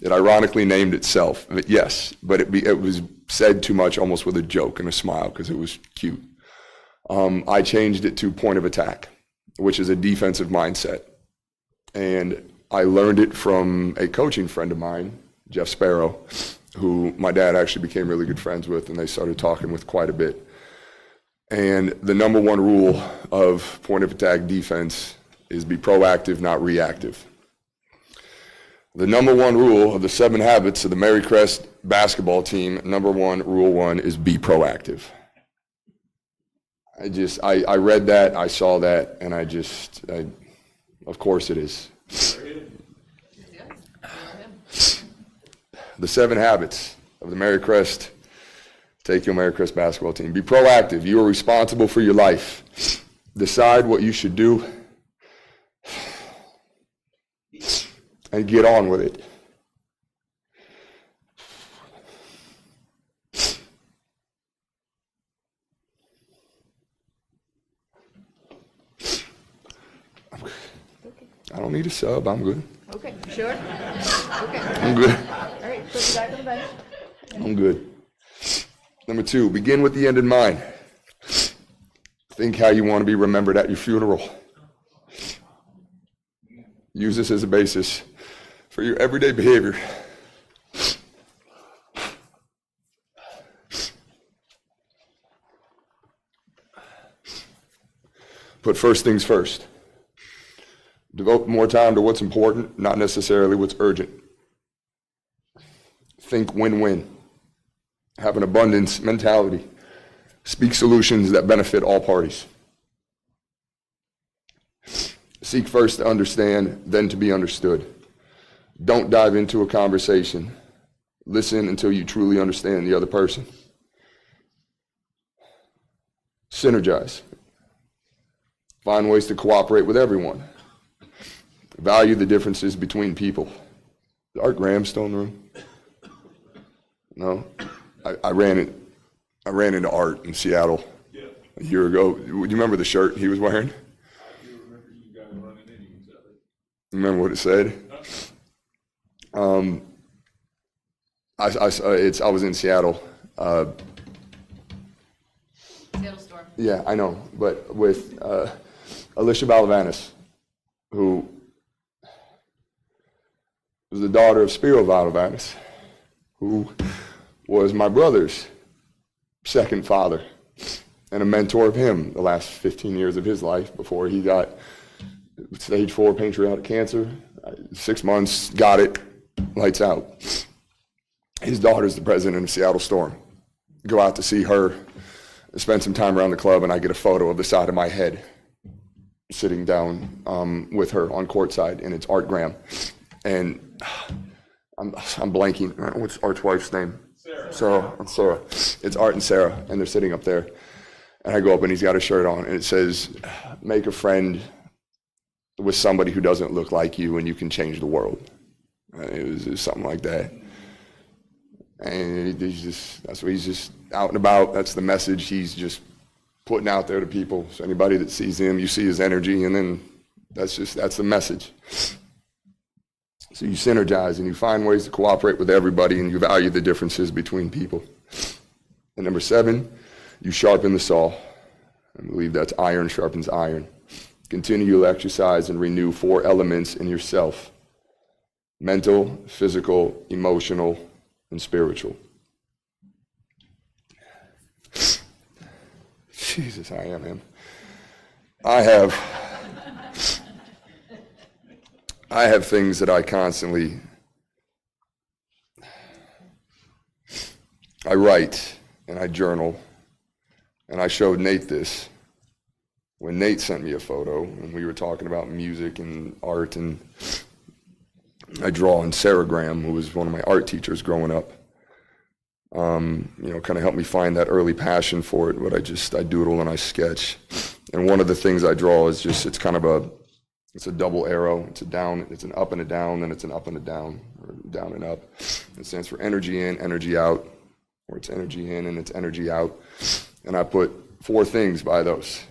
It ironically named itself, but it was said too much almost with a joke and a smile because it was cute. I changed it to Point of Attack, which is a defensive mindset. And I learned it from a coaching friend of mine, Jeff Sparrow, who my dad actually became really good friends with, and they started talking with quite a bit. And the number 1 rule of Point of Attack defense is be proactive, not reactive. The number one rule of the 7 habits of the Marycrest basketball team, number one, rule 1, is be proactive. I read that, I saw that, and of course it is. The 7 habits of the Marycrest, take your Marycrest basketball team. Be proactive. You are responsible for your life. Decide what you should do and get on with it. I don't need a sub. I'm good. Okay, sure? Okay. I'm good. All right, put you back on the bench. I'm good. Number 2, begin with the end in mind. Think how you want to be remembered at your funeral. Use this as a basis for your everyday behavior. Put first things first. Devote more time to what's important, not necessarily what's urgent. Think win-win. Have an abundance mentality. Speak solutions that benefit all parties. Seek first to understand, then to be understood. Don't dive into a conversation. Listen until you truly understand the other person. Synergize. Find ways to cooperate with everyone. Value the differences between people. Is Art Graham still in the room? No? I ran into Art in Seattle a year ago. Do you remember the shirt he was wearing? I do remember you guys running into each other. Remember what it said? I was in Seattle. Seattle Storm. Yeah, I know, but with Alicia Balavanis, who was the daughter of Spiro Balavanis, who was my brother's second father and a mentor of him the last 15 years of his life before he got stage 4 pancreatic cancer. 6 months, got it, lights out. His daughter's the president of Seattle Storm. Go out to see her, spend some time around the club, and I get a photo of the side of my head sitting down with her on courtside, and it's Art Graham. And I'm blanking. What's Art's wife's name? Sarah. It's Art and Sarah, and they're sitting up there. And I go up, and he's got a shirt on, and it says, "Make a friend with somebody who doesn't look like you, and you can change the world." It was something like that. And that's what he's just out and about. That's the message he's just putting out there to people. So anybody that sees him, you see his energy, and then that's the message. So you synergize and you find ways to cooperate with everybody, and you value the differences between people. And number 7, you sharpen the saw. I believe that's iron sharpens iron. Continue to exercise and renew 4 elements in yourself: mental, physical, emotional, and spiritual. Jesus, I am him. I have things that I constantly, I write and I journal, and I showed Nate this when Nate sent me a photo and we were talking about music and art, and I draw on Sarah Graham, who was one of my art teachers growing up. Kind of helped me find that early passion for it, but I doodle and I sketch. And one of the things I draw is it's kind of it's a double arrow. It's a down, it's an up and a down, then it's an up and a down, or down and up. It stands for energy in, energy out, or it's energy in and it's energy out. And I put 4 things by those.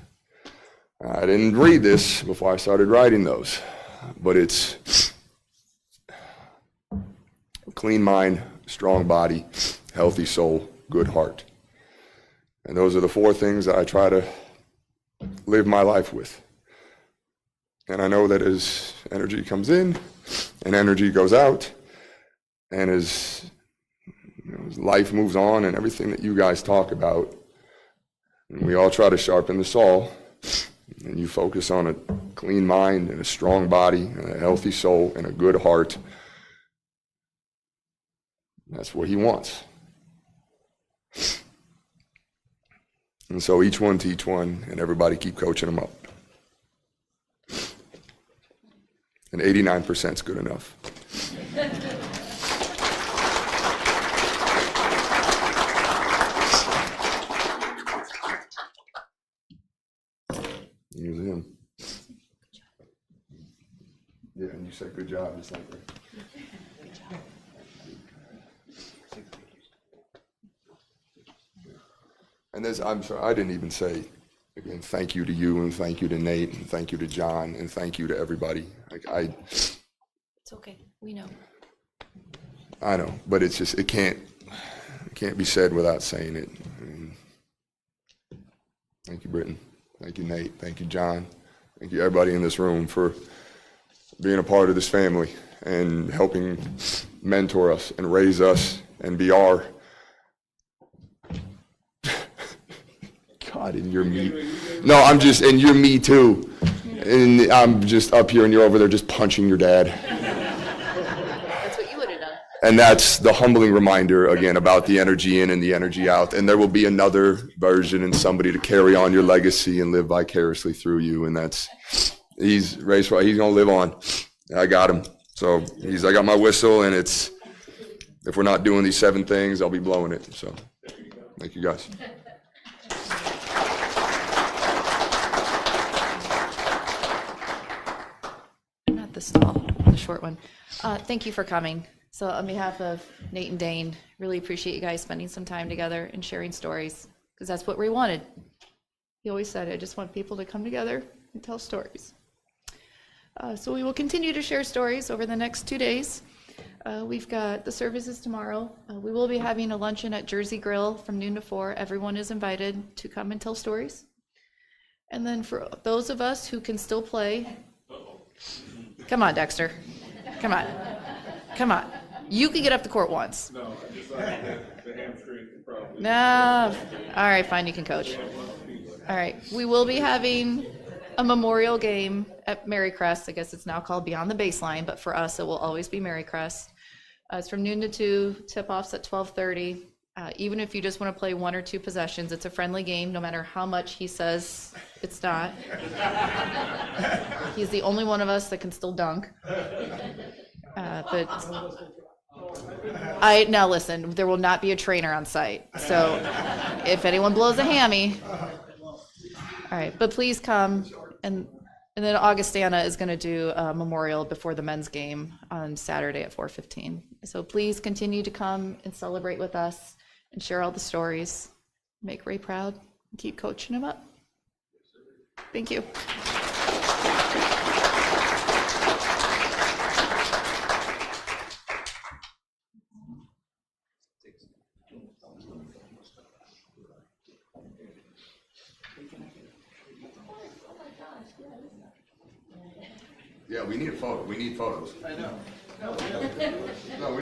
I didn't read this before I started writing those, but it's clean mind, strong body, healthy soul, good heart. And those are the 4 things that I try to live my life with. And I know that as energy comes in and energy goes out, and as life moves on and everything that you guys talk about, and we all try to sharpen the saw, and you focus on a clean mind and a strong body and a healthy soul and a good heart, That's what he wants. And so each one teach one, and everybody keep coaching them up. And 89% is good enough. Here's him. Yeah, and you said good job, just like that. And this, I'm sorry, I didn't even say, again, thank you to you, and thank you to Nate, and thank you to John, and thank you to everybody. Like It's okay, we know. I know, but it's just, it can't be said without saying it. I mean, thank you, Britton. Thank you, Nate. Thank you, John. Thank you, everybody in this room, for being a part of this family and helping mentor us and raise us and be our God, and you're me. No, I'm just, and you're me too. And I'm just up here and you're over there just punching your dad. That's what you would have done. And that's the humbling reminder, again, about the energy in and the energy out. And there will be another version and somebody to carry on your legacy and live vicariously through you. And that's, he's raised, he's going to live on. I got him. So I got my whistle, and it's, if we're not doing these 7 things, I'll be blowing it. So thank you, guys. Not the stall, the short one. Thank you for coming. So on behalf of Nate and Dane, really appreciate you guys spending some time together and sharing stories, because that's what we wanted. He always said, I just want people to come together and tell stories. So we will continue to share stories over the next 2 days. We've got the services tomorrow. We will be having a luncheon at Jersey Grill from noon to 4. Everyone is invited to come and tell stories. And then for those of us who can still play, come on, Dexter. Come on. Come on. You can get up the court once. No, I just the hamstring probably. No. All right, fine, you can coach. All right, we will be having a memorial game at Marycrest. I guess it's now called Beyond the Baseline, but for us, it will always be Marycrest. It's from noon to 2, tip-offs at 12:30. Even if you just want to play 1 or 2 possessions, it's a friendly game, no matter how much he says it's not. He's the only one of us that can still dunk. But now listen, there will not be a trainer on site. So if anyone blows a hammy, all right, but please come. And then Augustana is going to do a memorial before the men's game on Saturday at 4:15. So please continue to come and celebrate with us and share all the stories. Make Ray proud and keep coaching him up. Thank you. Yeah, we need a photo. We need photos. I know. No,